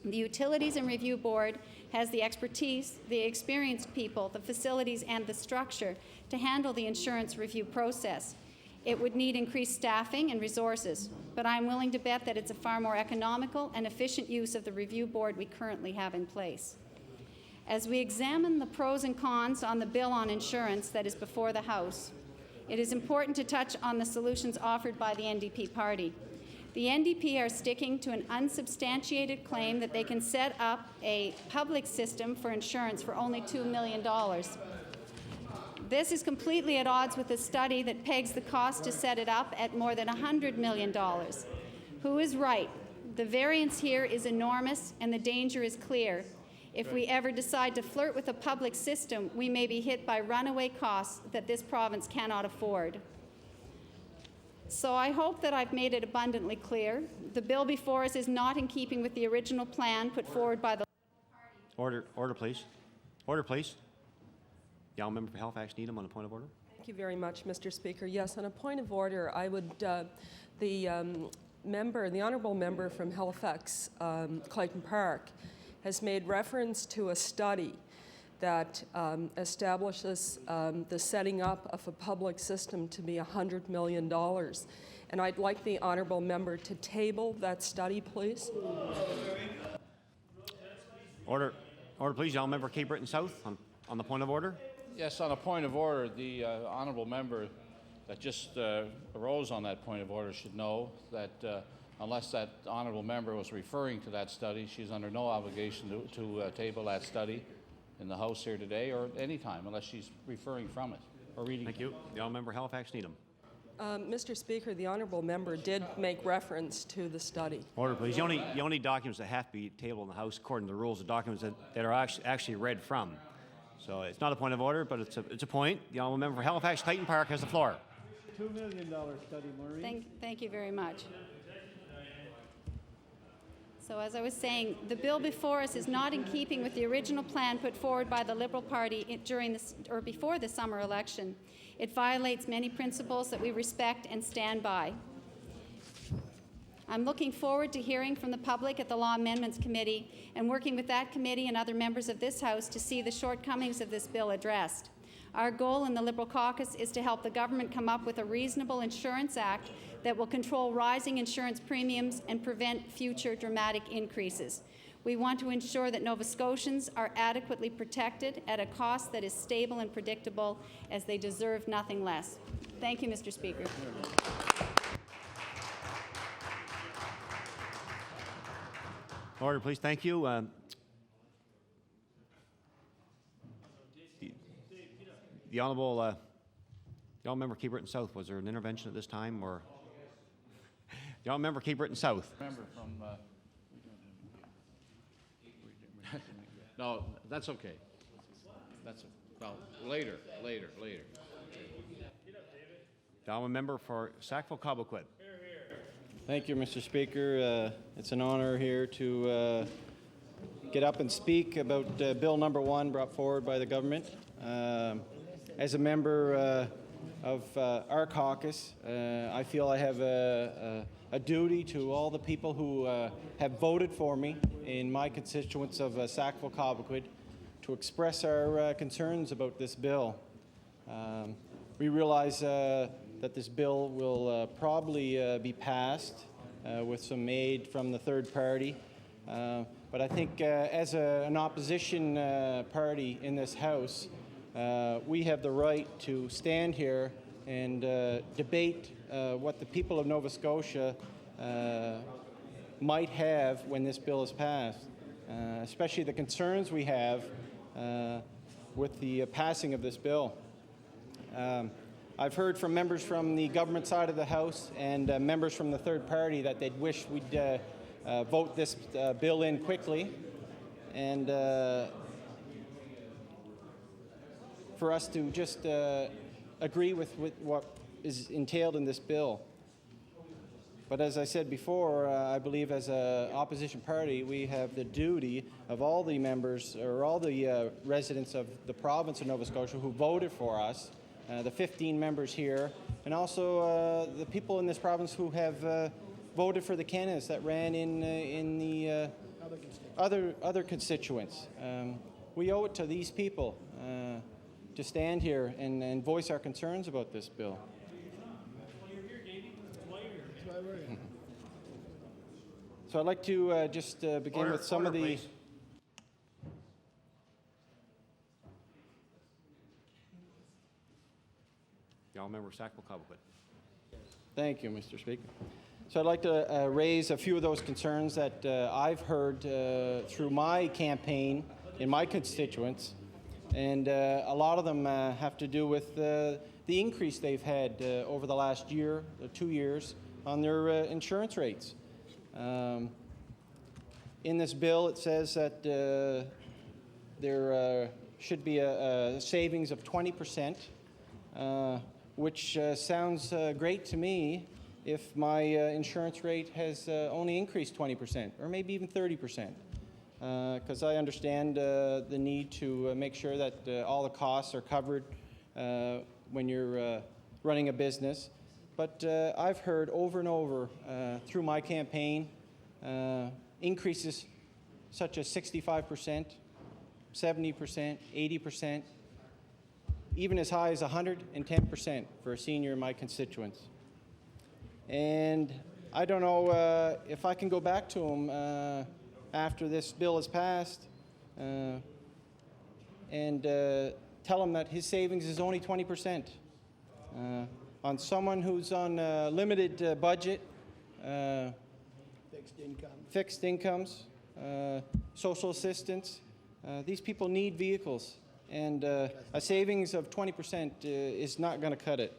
Speaker 17: The Utilities and Review Board has the expertise, the experienced people, the facilities, and the structure to handle the insurance review process. It would need increased staffing and resources, but I'm willing to bet that it's a far more economical and efficient use of the review board we currently have in place. As we examine the pros and cons on the bill on insurance that is before the House, it is important to touch on the solutions offered by the NDP party. The NDP are sticking to an unsubstantiated claim that they can set up a public system for insurance for only $2 million. This is completely at odds with a study that pegs the cost to set it up at more than $100 million. Who is right? The variance here is enormous and the danger is clear. If we ever decide to flirt with a public system, we may be hit by runaway costs that this province cannot afford. So I hope that I've made it abundantly clear. The bill before us is not in keeping with the original plan put forward by the...
Speaker 1: Order, please. Order, please. The member for Halifax Needham on a point of order.
Speaker 14: Thank you very much, Mr. Speaker. Yes, on a point of order, I would, the honourable member from Halifax, Clayton Park, has made reference to a study that establishes the setting up of a public system to be $100 million. And I'd like the honourable member to table that study, please.
Speaker 1: Order, please. The member for Cape Breton South on the point of order.
Speaker 3: Yes, on a point of order, the honourable member that just arose on that point of order should know that unless that honourable member was referring to that study, she's under no obligation to table that study in the House here today or any time unless she's referring from it or reading.
Speaker 1: Thank you. The member Halifax Needham.
Speaker 14: Mr. Speaker, the honourable member did make reference to the study.
Speaker 1: Order, please. The only documents that have to be tabled in the House according to the rules are documents that are actually read from. So it's not a point of order, but it's a point. The honourable member for Halifax Clayton Park has the floor.
Speaker 9: $2 million study, Maureen.
Speaker 17: Thank you very much. So as I was saying, the bill before us is not in keeping with the original plan put forward by the Liberal Party before the summer election. It violates many principles that we respect and stand by. I'm looking forward to hearing from the public at the Law Amendments Committee and working with that committee and other members of this House to see the shortcomings of this bill addressed. Our goal in the Liberal caucus is to help the government come up with a reasonable insurance act that will control rising insurance premiums and prevent future dramatic increases. We want to ensure that Nova Scotians are adequately protected at a cost that is stable and predictable, as they deserve nothing less. Thank you, Mr. Speaker.
Speaker 1: Order, please. Thank you. The honourable member Cape Breton South, was there an intervention at this time, or the honourable member Cape Breton South?
Speaker 3: Member from. No, that's okay. Well, later.
Speaker 1: The honourable member for Sackville-Cobequid.
Speaker 6: Thank you, Mr. Speaker. It's an honor here to get up and speak about Bill number 1 brought forward by the government. As a member of our caucus, I feel I have a duty to all the people who have voted for me in my constituents of Sackville-Cobequid to express our concerns about this bill. We realize that this bill will probably be passed with some aid from the third party. But I think as an opposition party in this House, we have the right to stand here and debate what the people of Nova Scotia might have when this bill is passed, especially the concerns we have with the passing of this bill. I've heard from members from the government side of the House and members from the third party that they'd wish we'd vote this bill in quickly, and for us to just agree with what is entailed in this bill. But as I said before, I believe as an opposition party, we have the duty of all the members or all the residents of the province of Nova Scotia who voted for us, the 15 members here, and also the people in this province who have voted for the candidates that ran in the other constituents. We owe it to these people to stand here and voice our concerns about this bill. So I'd like to just begin with some of the...
Speaker 1: Please. The honourable member for Sackville-Cobequid.
Speaker 6: Thank you, Mr. Speaker. So I'd like to raise a few of those concerns that I've heard through my campaign in my constituents, and a lot of them have to do with the increase they've had over the last year, 2 years, on their insurance rates. In this bill, it says that there should be a savings of 20%, which sounds great to me if my insurance rate has only increased 20% or maybe even 30%. Because I understand the need to make sure that all the costs are covered when you're running a business. But I've heard over and over through my campaign increases such as 65%, 70%, 80%, even as high as 110% for a senior in my constituents. And I don't know if I can go back to them after this bill is passed and tell him that his savings is only 20%. On someone who's on a limited budget, fixed incomes, social assistance, these people need vehicles, and a savings of 20% is not going to cut it.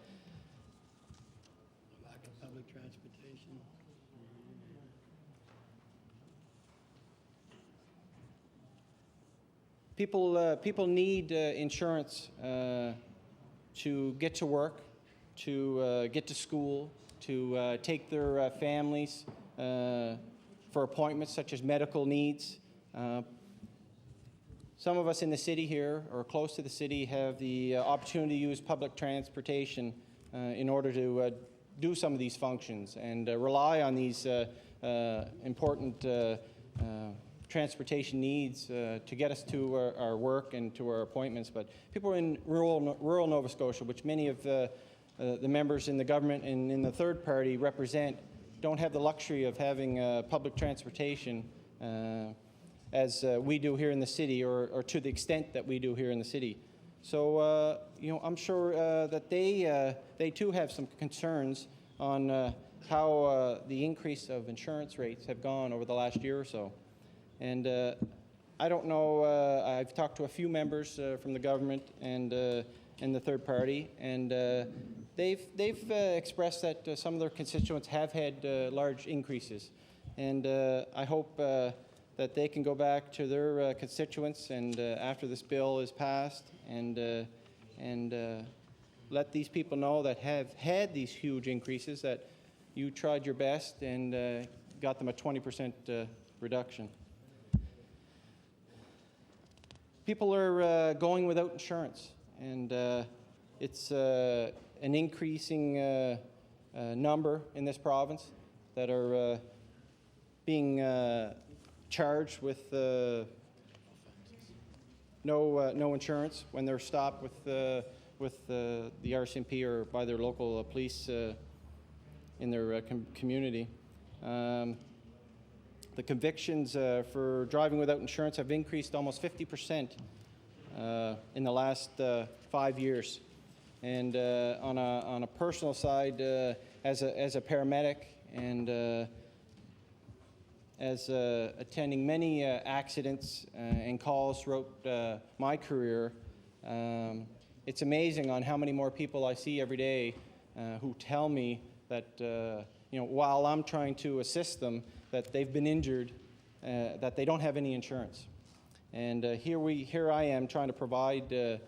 Speaker 18: Lack of public transportation.
Speaker 6: People need insurance to get to work, to get to school, to take their families for appointments such as medical needs. Some of us in the city here or close to the city have the opportunity to use public transportation in order to do some of these functions and rely on these important transportation needs to get us to our work and to our appointments. But people in rural Nova Scotia, which many of the members in the government and in the third party represent, don't have the luxury of having public transportation as we do here in the city, or to the extent that we do here in the city. So, I'm sure that they too have some concerns on how the increase of insurance rates have gone over the last year or so. And I don't know, I've talked to a few members from the government and the third party, and they've expressed that some of their constituents have had large increases. And I hope that they can go back to their constituents and after this bill is passed and
Speaker 19: let these people know that have had these huge increases that you tried your best and got them a 20% reduction. People are going without insurance, and it's an increasing number in this province that are being charged with no insurance when they're stopped with the RCMP or by their local police in their community. The convictions for driving without insurance have increased almost 50% in the last 5 years. And on a personal side, as a paramedic and as attending many accidents and calls throughout my career, it's amazing on how many more people I see every day who tell me that while I'm trying to assist them, that they've been injured, that they don't have any insurance. And here I am trying to provide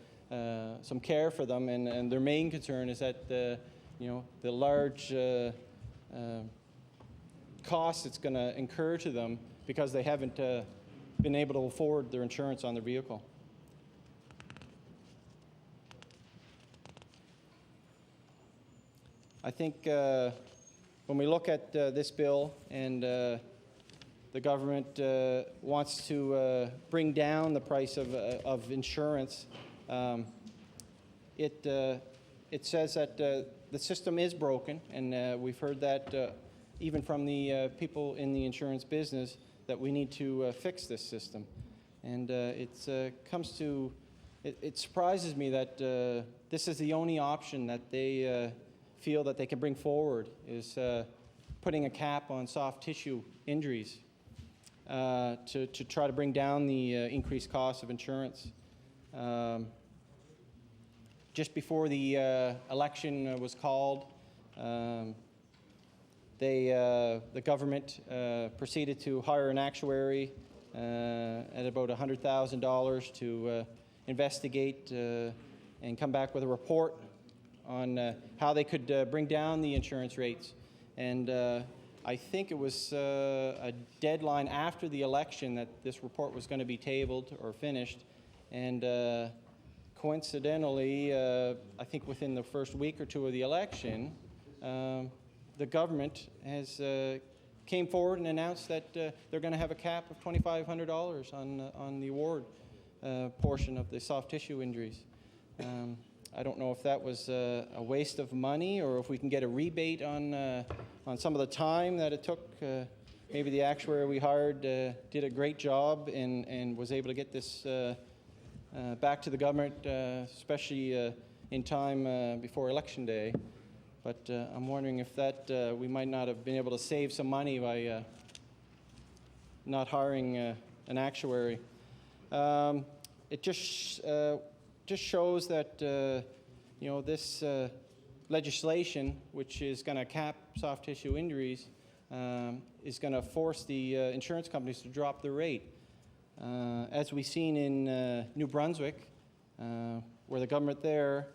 Speaker 19: some care for them, and their main concern is that the large costs it's going to incur to them because they haven't been able to afford their insurance on their vehicle. I think when we look at this bill and the government wants to bring down the price of insurance, it says that the system is broken, and we've heard that even from the people in the insurance business, that we need to fix this system. And it surprises me that this is the only option that they feel that they can bring forward, is putting a cap on soft tissue injuries to try to bring down the increased cost of insurance. Just before the election was called, the government proceeded to hire an actuary at about $100,000 to investigate and come back with a report on how they could bring down the insurance rates. And I think it was a deadline after the election that this report was going to be tabled or finished. And coincidentally, I think within the first week or two of the election, the government has came forward and announced that they're going to have a cap of $2,500 on the award portion of the soft tissue injuries. I don't know if that was a waste of money or if we can get a rebate on some of the time that it took. Maybe the actuary we hired did a great job and was able to get this back to the government, especially in time before Election Day. But I'm wondering if that we might not have been able to save some money by not hiring an actuary. It just shows that this legislation, which is going to cap soft tissue injuries, is going to force the insurance companies to drop their rate. As we've seen in New Brunswick, where the government there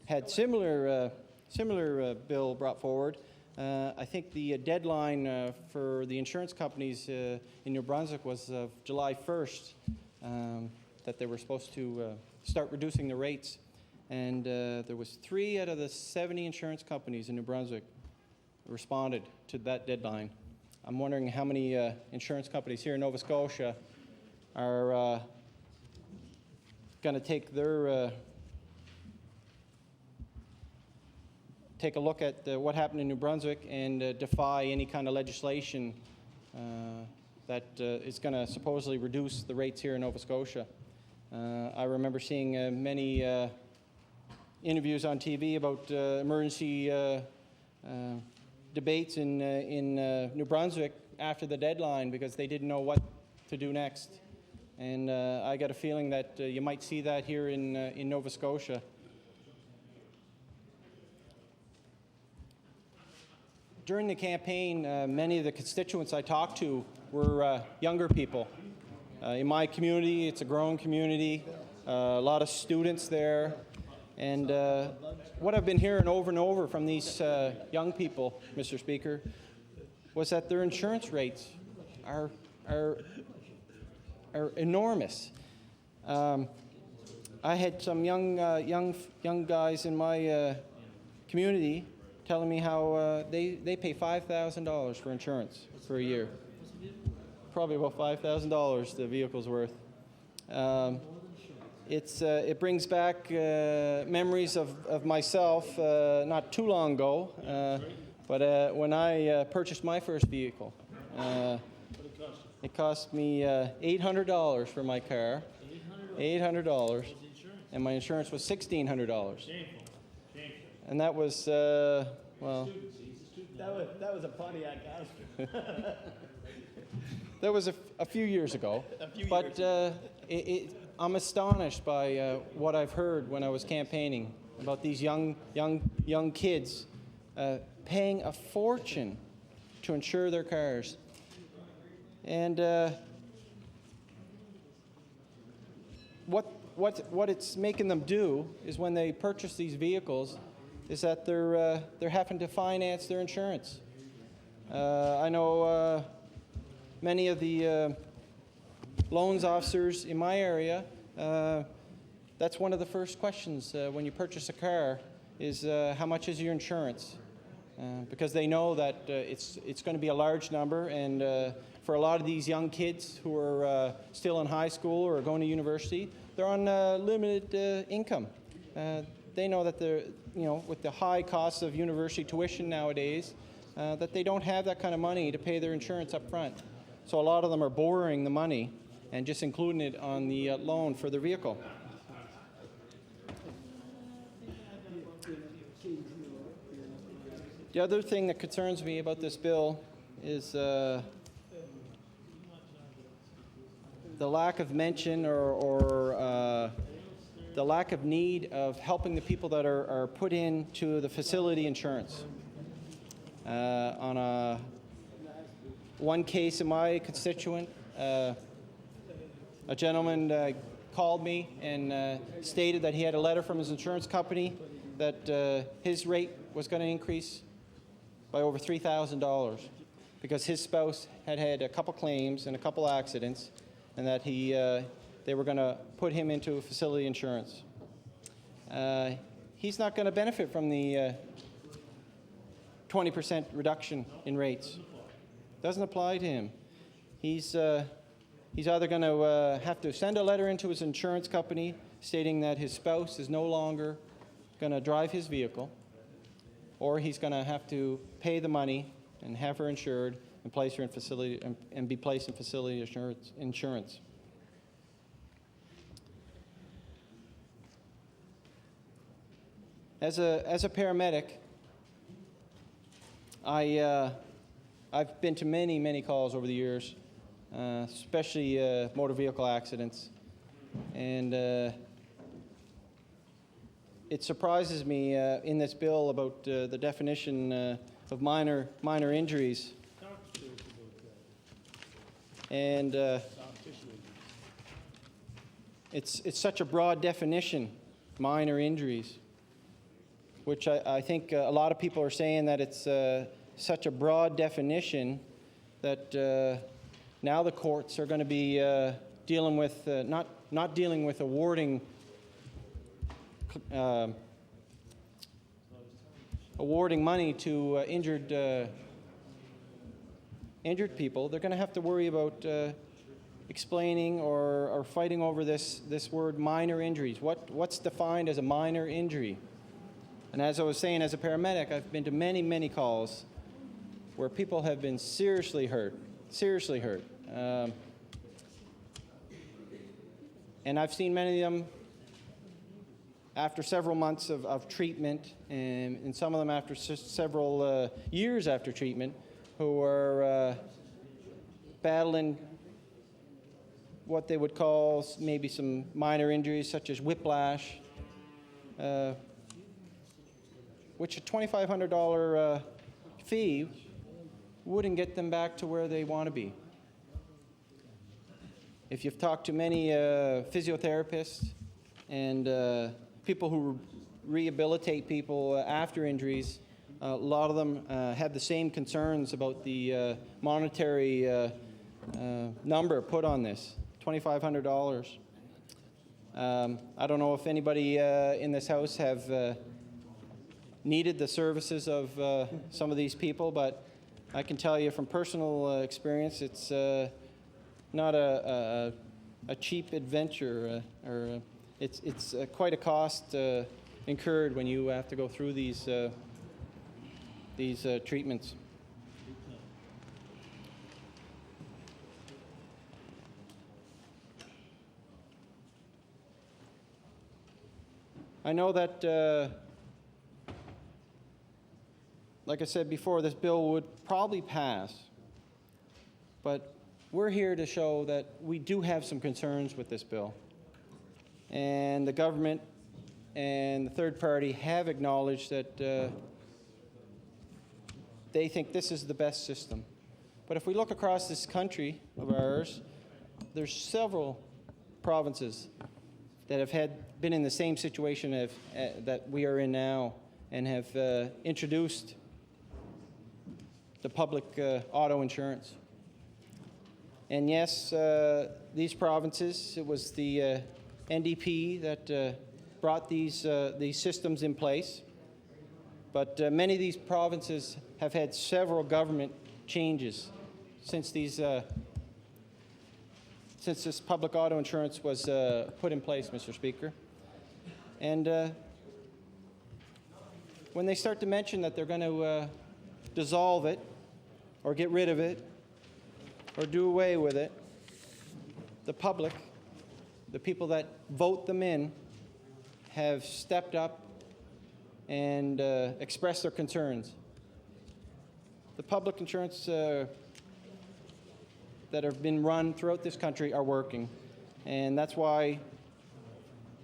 Speaker 19: had similar bill brought forward. I think the deadline for the insurance companies in New Brunswick was July 1st, that they were supposed to start reducing the rates. And there was 3 out of the 70 insurance companies in New Brunswick responded to that deadline. I'm wondering how many insurance companies here in Nova Scotia are going to take their take a look at what happened in New Brunswick and defy any kind of legislation that is going to supposedly reduce the rates here in Nova Scotia. I remember seeing many interviews on TV about emergency debates in New Brunswick after the deadline because they didn't know what to do next. And I got a feeling that you might see that here in Nova Scotia. During the campaign, many of the constituents I talked to were younger people. In my community, it's a growing community, a lot of students there. And what I've been hearing over and over from these young people, Mr. Speaker, was that their insurance rates are enormous. I had some young guys in my community telling me how they pay $5,000 for insurance for a year. Probably about $5,000 the vehicle's worth. It brings back memories of myself not too long ago, but when I purchased my first vehicle. It cost me $800 for my car, $800, and my insurance was $1,600. And that was, well...
Speaker 6: That was a Pontiac Astra.
Speaker 19: That was a few years ago. But I'm astonished by what I've heard when I was campaigning about these young kids paying a fortune to insure their cars. And what it's making them do is when they purchase these vehicles is that they're having to finance their insurance. I know many of the loans officers in my area, that's one of the first questions when you purchase a car is how much is your insurance? Because they know that it's going to be a large number, and for a lot of these young kids who are still in high school or going to university, they're on limited income. They know that they're, with the high costs of university tuition nowadays, that they don't have that kind of money to pay their insurance up front. So a lot of them are borrowing the money and just including it on the loan for their vehicle. The other thing that concerns me about this bill is the lack of mention or the lack of need of helping the people that are put into the facility insurance. On one case in my constituent, a gentleman called me and stated that he had a letter from his insurance company that his rate was going to increase by over $3,000 because his spouse had had a couple claims and a couple accidents, and that they were going to put him into facility insurance. He's not going to benefit from the 20% reduction in rates. Doesn't apply to him. He's either going to have to send a letter into his insurance company stating that his spouse is no longer going to drive his vehicle, or he's going to have to pay the money and have her insured and place her in facility and be placed in facility insurance. As a paramedic, I've been to many calls over the years, especially motor vehicle accidents, and it surprises me in this bill about the definition of minor injuries. And it's such a broad definition, minor injuries, which I think a lot of people are saying that it's such a broad definition that now the courts are going to be dealing with not dealing with awarding money to injured people. They're going to have to worry about explaining or fighting over this word minor injuries. What's defined as a minor injury? And as I was saying, as a paramedic, I've been to many calls where people have been seriously hurt. And I've seen many of them after several months of treatment, and some of them after several years after treatment, who are battling what they would call maybe some minor injuries such as whiplash, which a $2,500 fee wouldn't get them back to where they want to be. If you've talked to many physiotherapists and people who rehabilitate people after injuries. A lot of them had the same concerns about the monetary number put on this, $2,500. I don't know if anybody in this house have needed the services of some of these people, but I can tell you from personal experience, it's not a cheap adventure, or it's quite a cost incurred when you have to go through these treatments. I know that, like I said before, this bill would probably pass, but we're here to show that we do have some concerns with this bill. And the government and the third party have acknowledged that they think this is the best system. But if we look across this country of ours, there's several provinces that have been in the same situation that we are in now and have introduced the public auto insurance. And yes, these provinces, it was the NDP that brought these systems in place. But many of these provinces have had several government changes since this public auto insurance was put in place, Mr. Speaker. And when they start to mention that they're going to dissolve it or get rid of it or do away with it, the public, the people that vote them in, have stepped up and expressed their concerns. The public insurance that have been run throughout this country are working, and that's why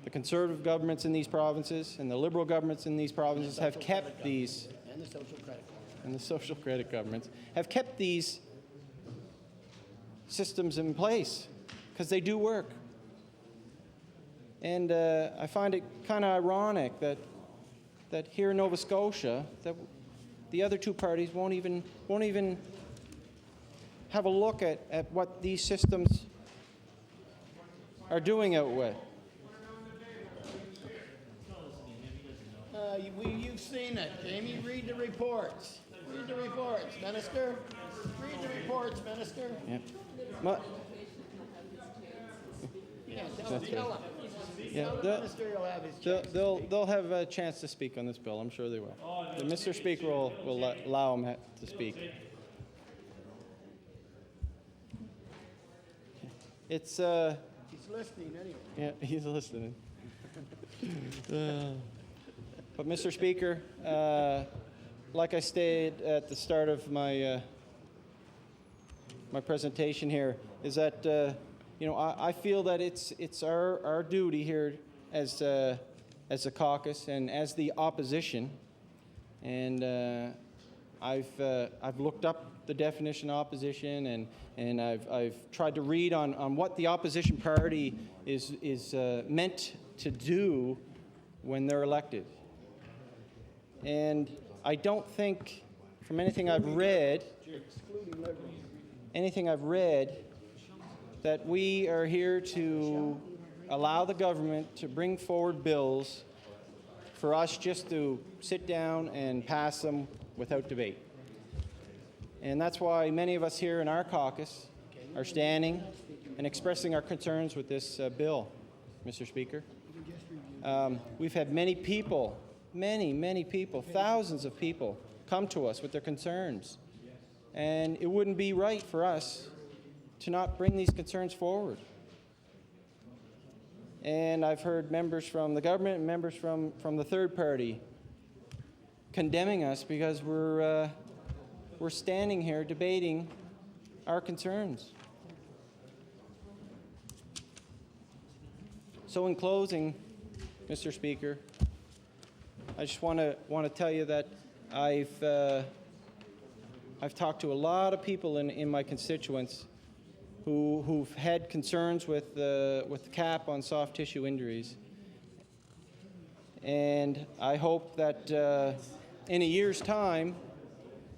Speaker 19: the conservative governments in these provinces and the liberal governments in these provinces have kept these, and the social credit governments have kept these systems in place because they do work. And I find it kind of ironic that here in Nova Scotia, that the other two parties won't even have a look at what these systems are doing out west.
Speaker 18: You've seen it, Jamie. Read the reports. Read the reports, Minister. Read the reports, Minister.
Speaker 19: Yep.
Speaker 18: Yeah,
Speaker 19: That's
Speaker 18: tell
Speaker 19: right.
Speaker 18: them.
Speaker 19: Yeah,
Speaker 18: Tell the Minister he'll have his chance.
Speaker 19: they'll have a chance to speak on this bill. I'm sure they will. The Mr. Speaker will allow them to speak. It's
Speaker 18: He's listening anyway.
Speaker 19: yeah, he's listening. But Mr. Speaker, like I stated at the start of my my presentation here, is that I feel that it's our duty here as a caucus and as the opposition, and I've looked up the definition of opposition, and I've tried to read on what the opposition party is meant to do when they're elected. And I don't think, from anything I've read, that we are here to allow the government to bring forward bills for us just to sit down and pass them without debate. And that's why many of us here in our caucus are standing and expressing our concerns with this bill, Mr. Speaker. We've had many people, thousands of people come to us with their concerns. And it wouldn't be right for us to not bring these concerns forward. And I've heard members from the government and members from the third party condemning us because we're standing here debating our concerns. So in closing, Mr. Speaker, I just want to tell you that I've talked to a lot of people in my constituents who've had concerns with the cap on soft tissue injuries. And I hope that in a year's time,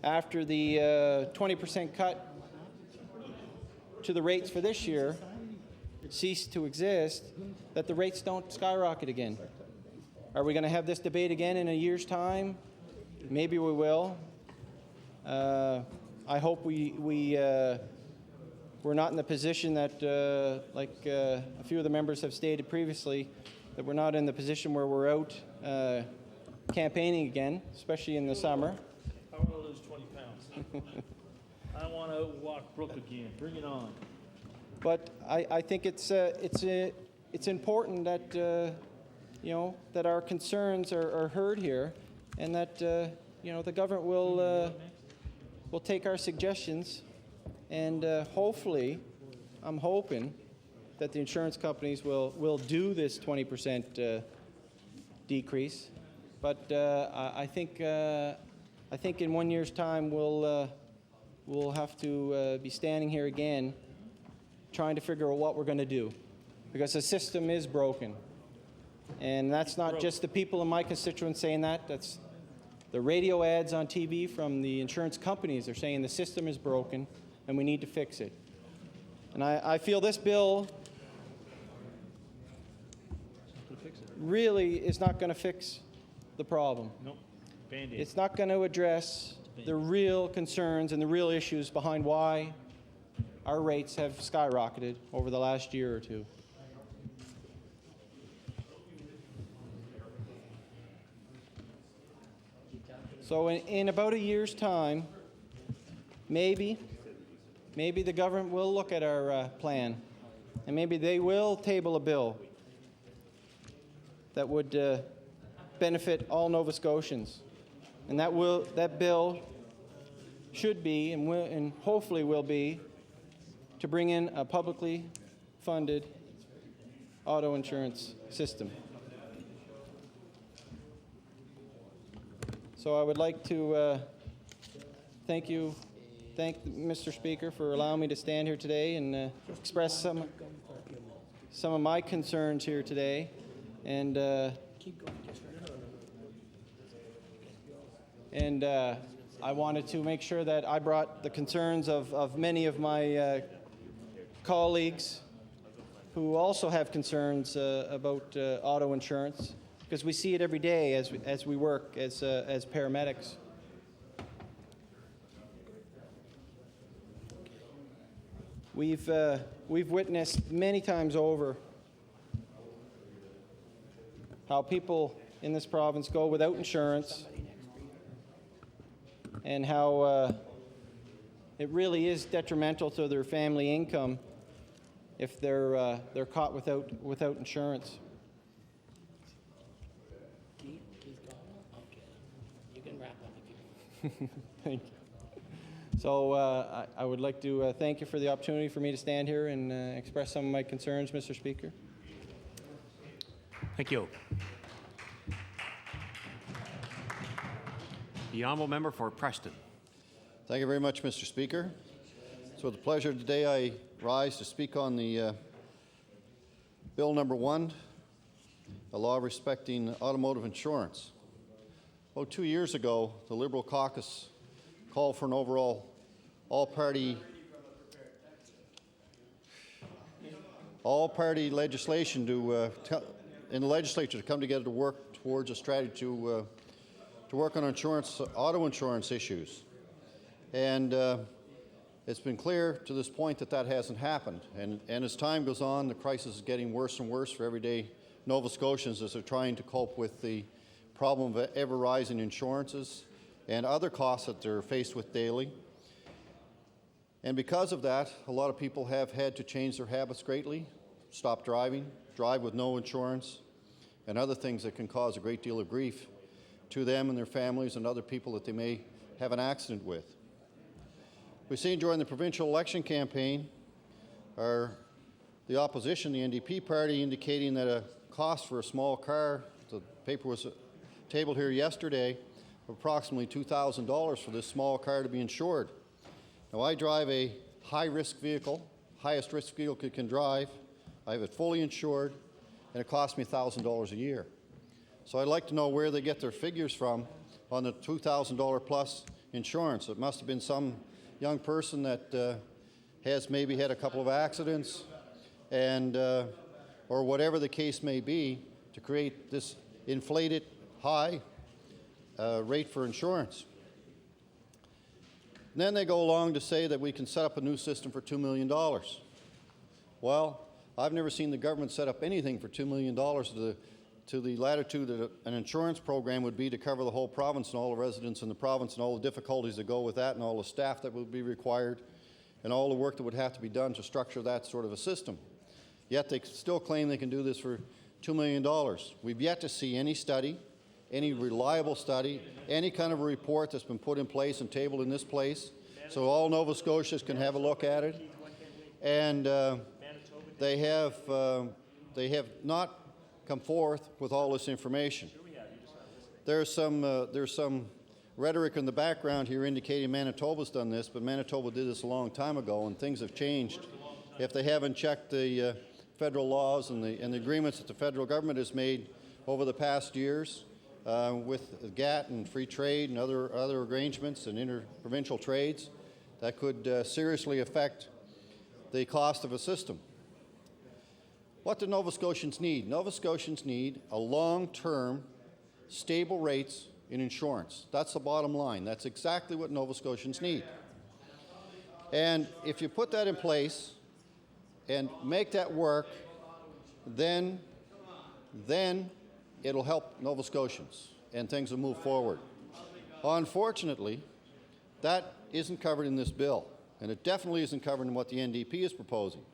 Speaker 19: after the 20% cut to the rates for this year cease to exist, that the rates don't skyrocket again. Are we going to have this debate again in a year's time? Maybe we will. I hope we're not in the position that, like a few of the members have stated previously, that we're not in the position where we're out campaigning again, especially in the summer.
Speaker 15: I want to lose 20 pounds. I want to walk Brooke again. Bring it on.
Speaker 19: But I think it's important that that our concerns are heard here, and that the government will take our suggestions, and hopefully, I'm hoping that the insurance companies will do this 20% decrease. But I think in 1 year's time we'll have to be standing here again, trying to figure out what we're going to do, because the system is broken. And that's not just the people in my constituents saying that. That's the radio ads on TV from the insurance companies are saying the system is broken and we need to fix it. And I feel this bill really is not going to fix the problem.
Speaker 15: Nope. Band-Aid.
Speaker 19: It's not going to address the real concerns and the real issues behind why our rates have skyrocketed over the last year or two. So in about a year's time, maybe the government will look at our plan, and maybe they will table a bill that would benefit all Nova Scotians. And that bill should be and hopefully will be to bring in a publicly funded auto insurance system. So I would like to thank Mr. Speaker for allowing me to stand here today and express some of my concerns here today. And I wanted to make sure that I brought the concerns of many of my colleagues who also have concerns about auto insurance, because we see it every day as we work as paramedics. We've witnessed many times over how people in this province go without insurance, and how it really is detrimental to their family income if they're caught without insurance.
Speaker 21: You can wrap up.
Speaker 19: Thank you. So I would like to thank you for the opportunity for me to stand here and express some of my concerns, Mr. Speaker.
Speaker 1: Thank you. The honourable member for Preston.
Speaker 5: Thank you very much, Mr. Speaker. It's with pleasure today I rise to speak on the Bill number 1, a law respecting automotive insurance. About 2 years ago, the Liberal caucus called for an overall all-party legislation in the legislature to come together to work towards a strategy to work on auto insurance issues. And it's been clear to this point that hasn't happened. And as time goes on, the crisis is getting worse and worse for everyday Nova Scotians as they're trying to cope with the problem of ever-rising insurances and other costs that they're faced with daily. And because of that, a lot of people have had to change their habits greatly, stop driving, drive with no insurance, and other things that can cause a great deal of grief to them and their families and other people that they may have an accident with. We've seen during the provincial election campaign the opposition, the NDP party, indicating that a cost for a small car, the paper was tabled here yesterday, of approximately $2,000 for this small car to be insured. Now, I drive a high-risk vehicle, highest risk vehicle you can drive. I have it fully insured, and it costs me $1,000 a year. So I'd like to know where they get their figures from on the $2,000 plus insurance. It must have been some young person that has maybe had a couple of accidents and or whatever the case may be to create this inflated high rate for insurance. And then they go along to say that we can set up a new system for $2 million. Well, I've never seen the government set up anything for $2 million to the latitude that an insurance program would be to cover the whole province and all the residents in the province and all the difficulties that go with that and all the staff that would be required and all the work that would have to be done to structure that sort of a system. Yet they still claim they can do this for $2 million. We've yet to see any study, any reliable study, any kind of a report that's been put in place and tabled in this place so all Nova Scotians can have a look at it. And they have not come forth with all this information. There's some rhetoric in the background here indicating Manitoba's done this, but Manitoba did this a long time ago, and things have changed. If they haven't checked the federal laws and the agreements that the federal government has made over the past years with GATT and free trade and other arrangements and interprovincial trades, that could seriously affect the cost of a system. What do Nova Scotians need? Nova Scotians need a long-term, stable rates in insurance. That's the bottom line. That's exactly what Nova Scotians need. And if you put that in place and make that work, then it'll help Nova Scotians and things will move forward. Unfortunately, that isn't covered in this bill, and it definitely isn't covered in what the NDP is proposing.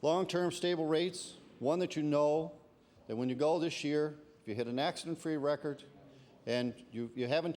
Speaker 5: Long-term stable rates, one that you know that when you go this year, if you hit an accident-free record and you haven't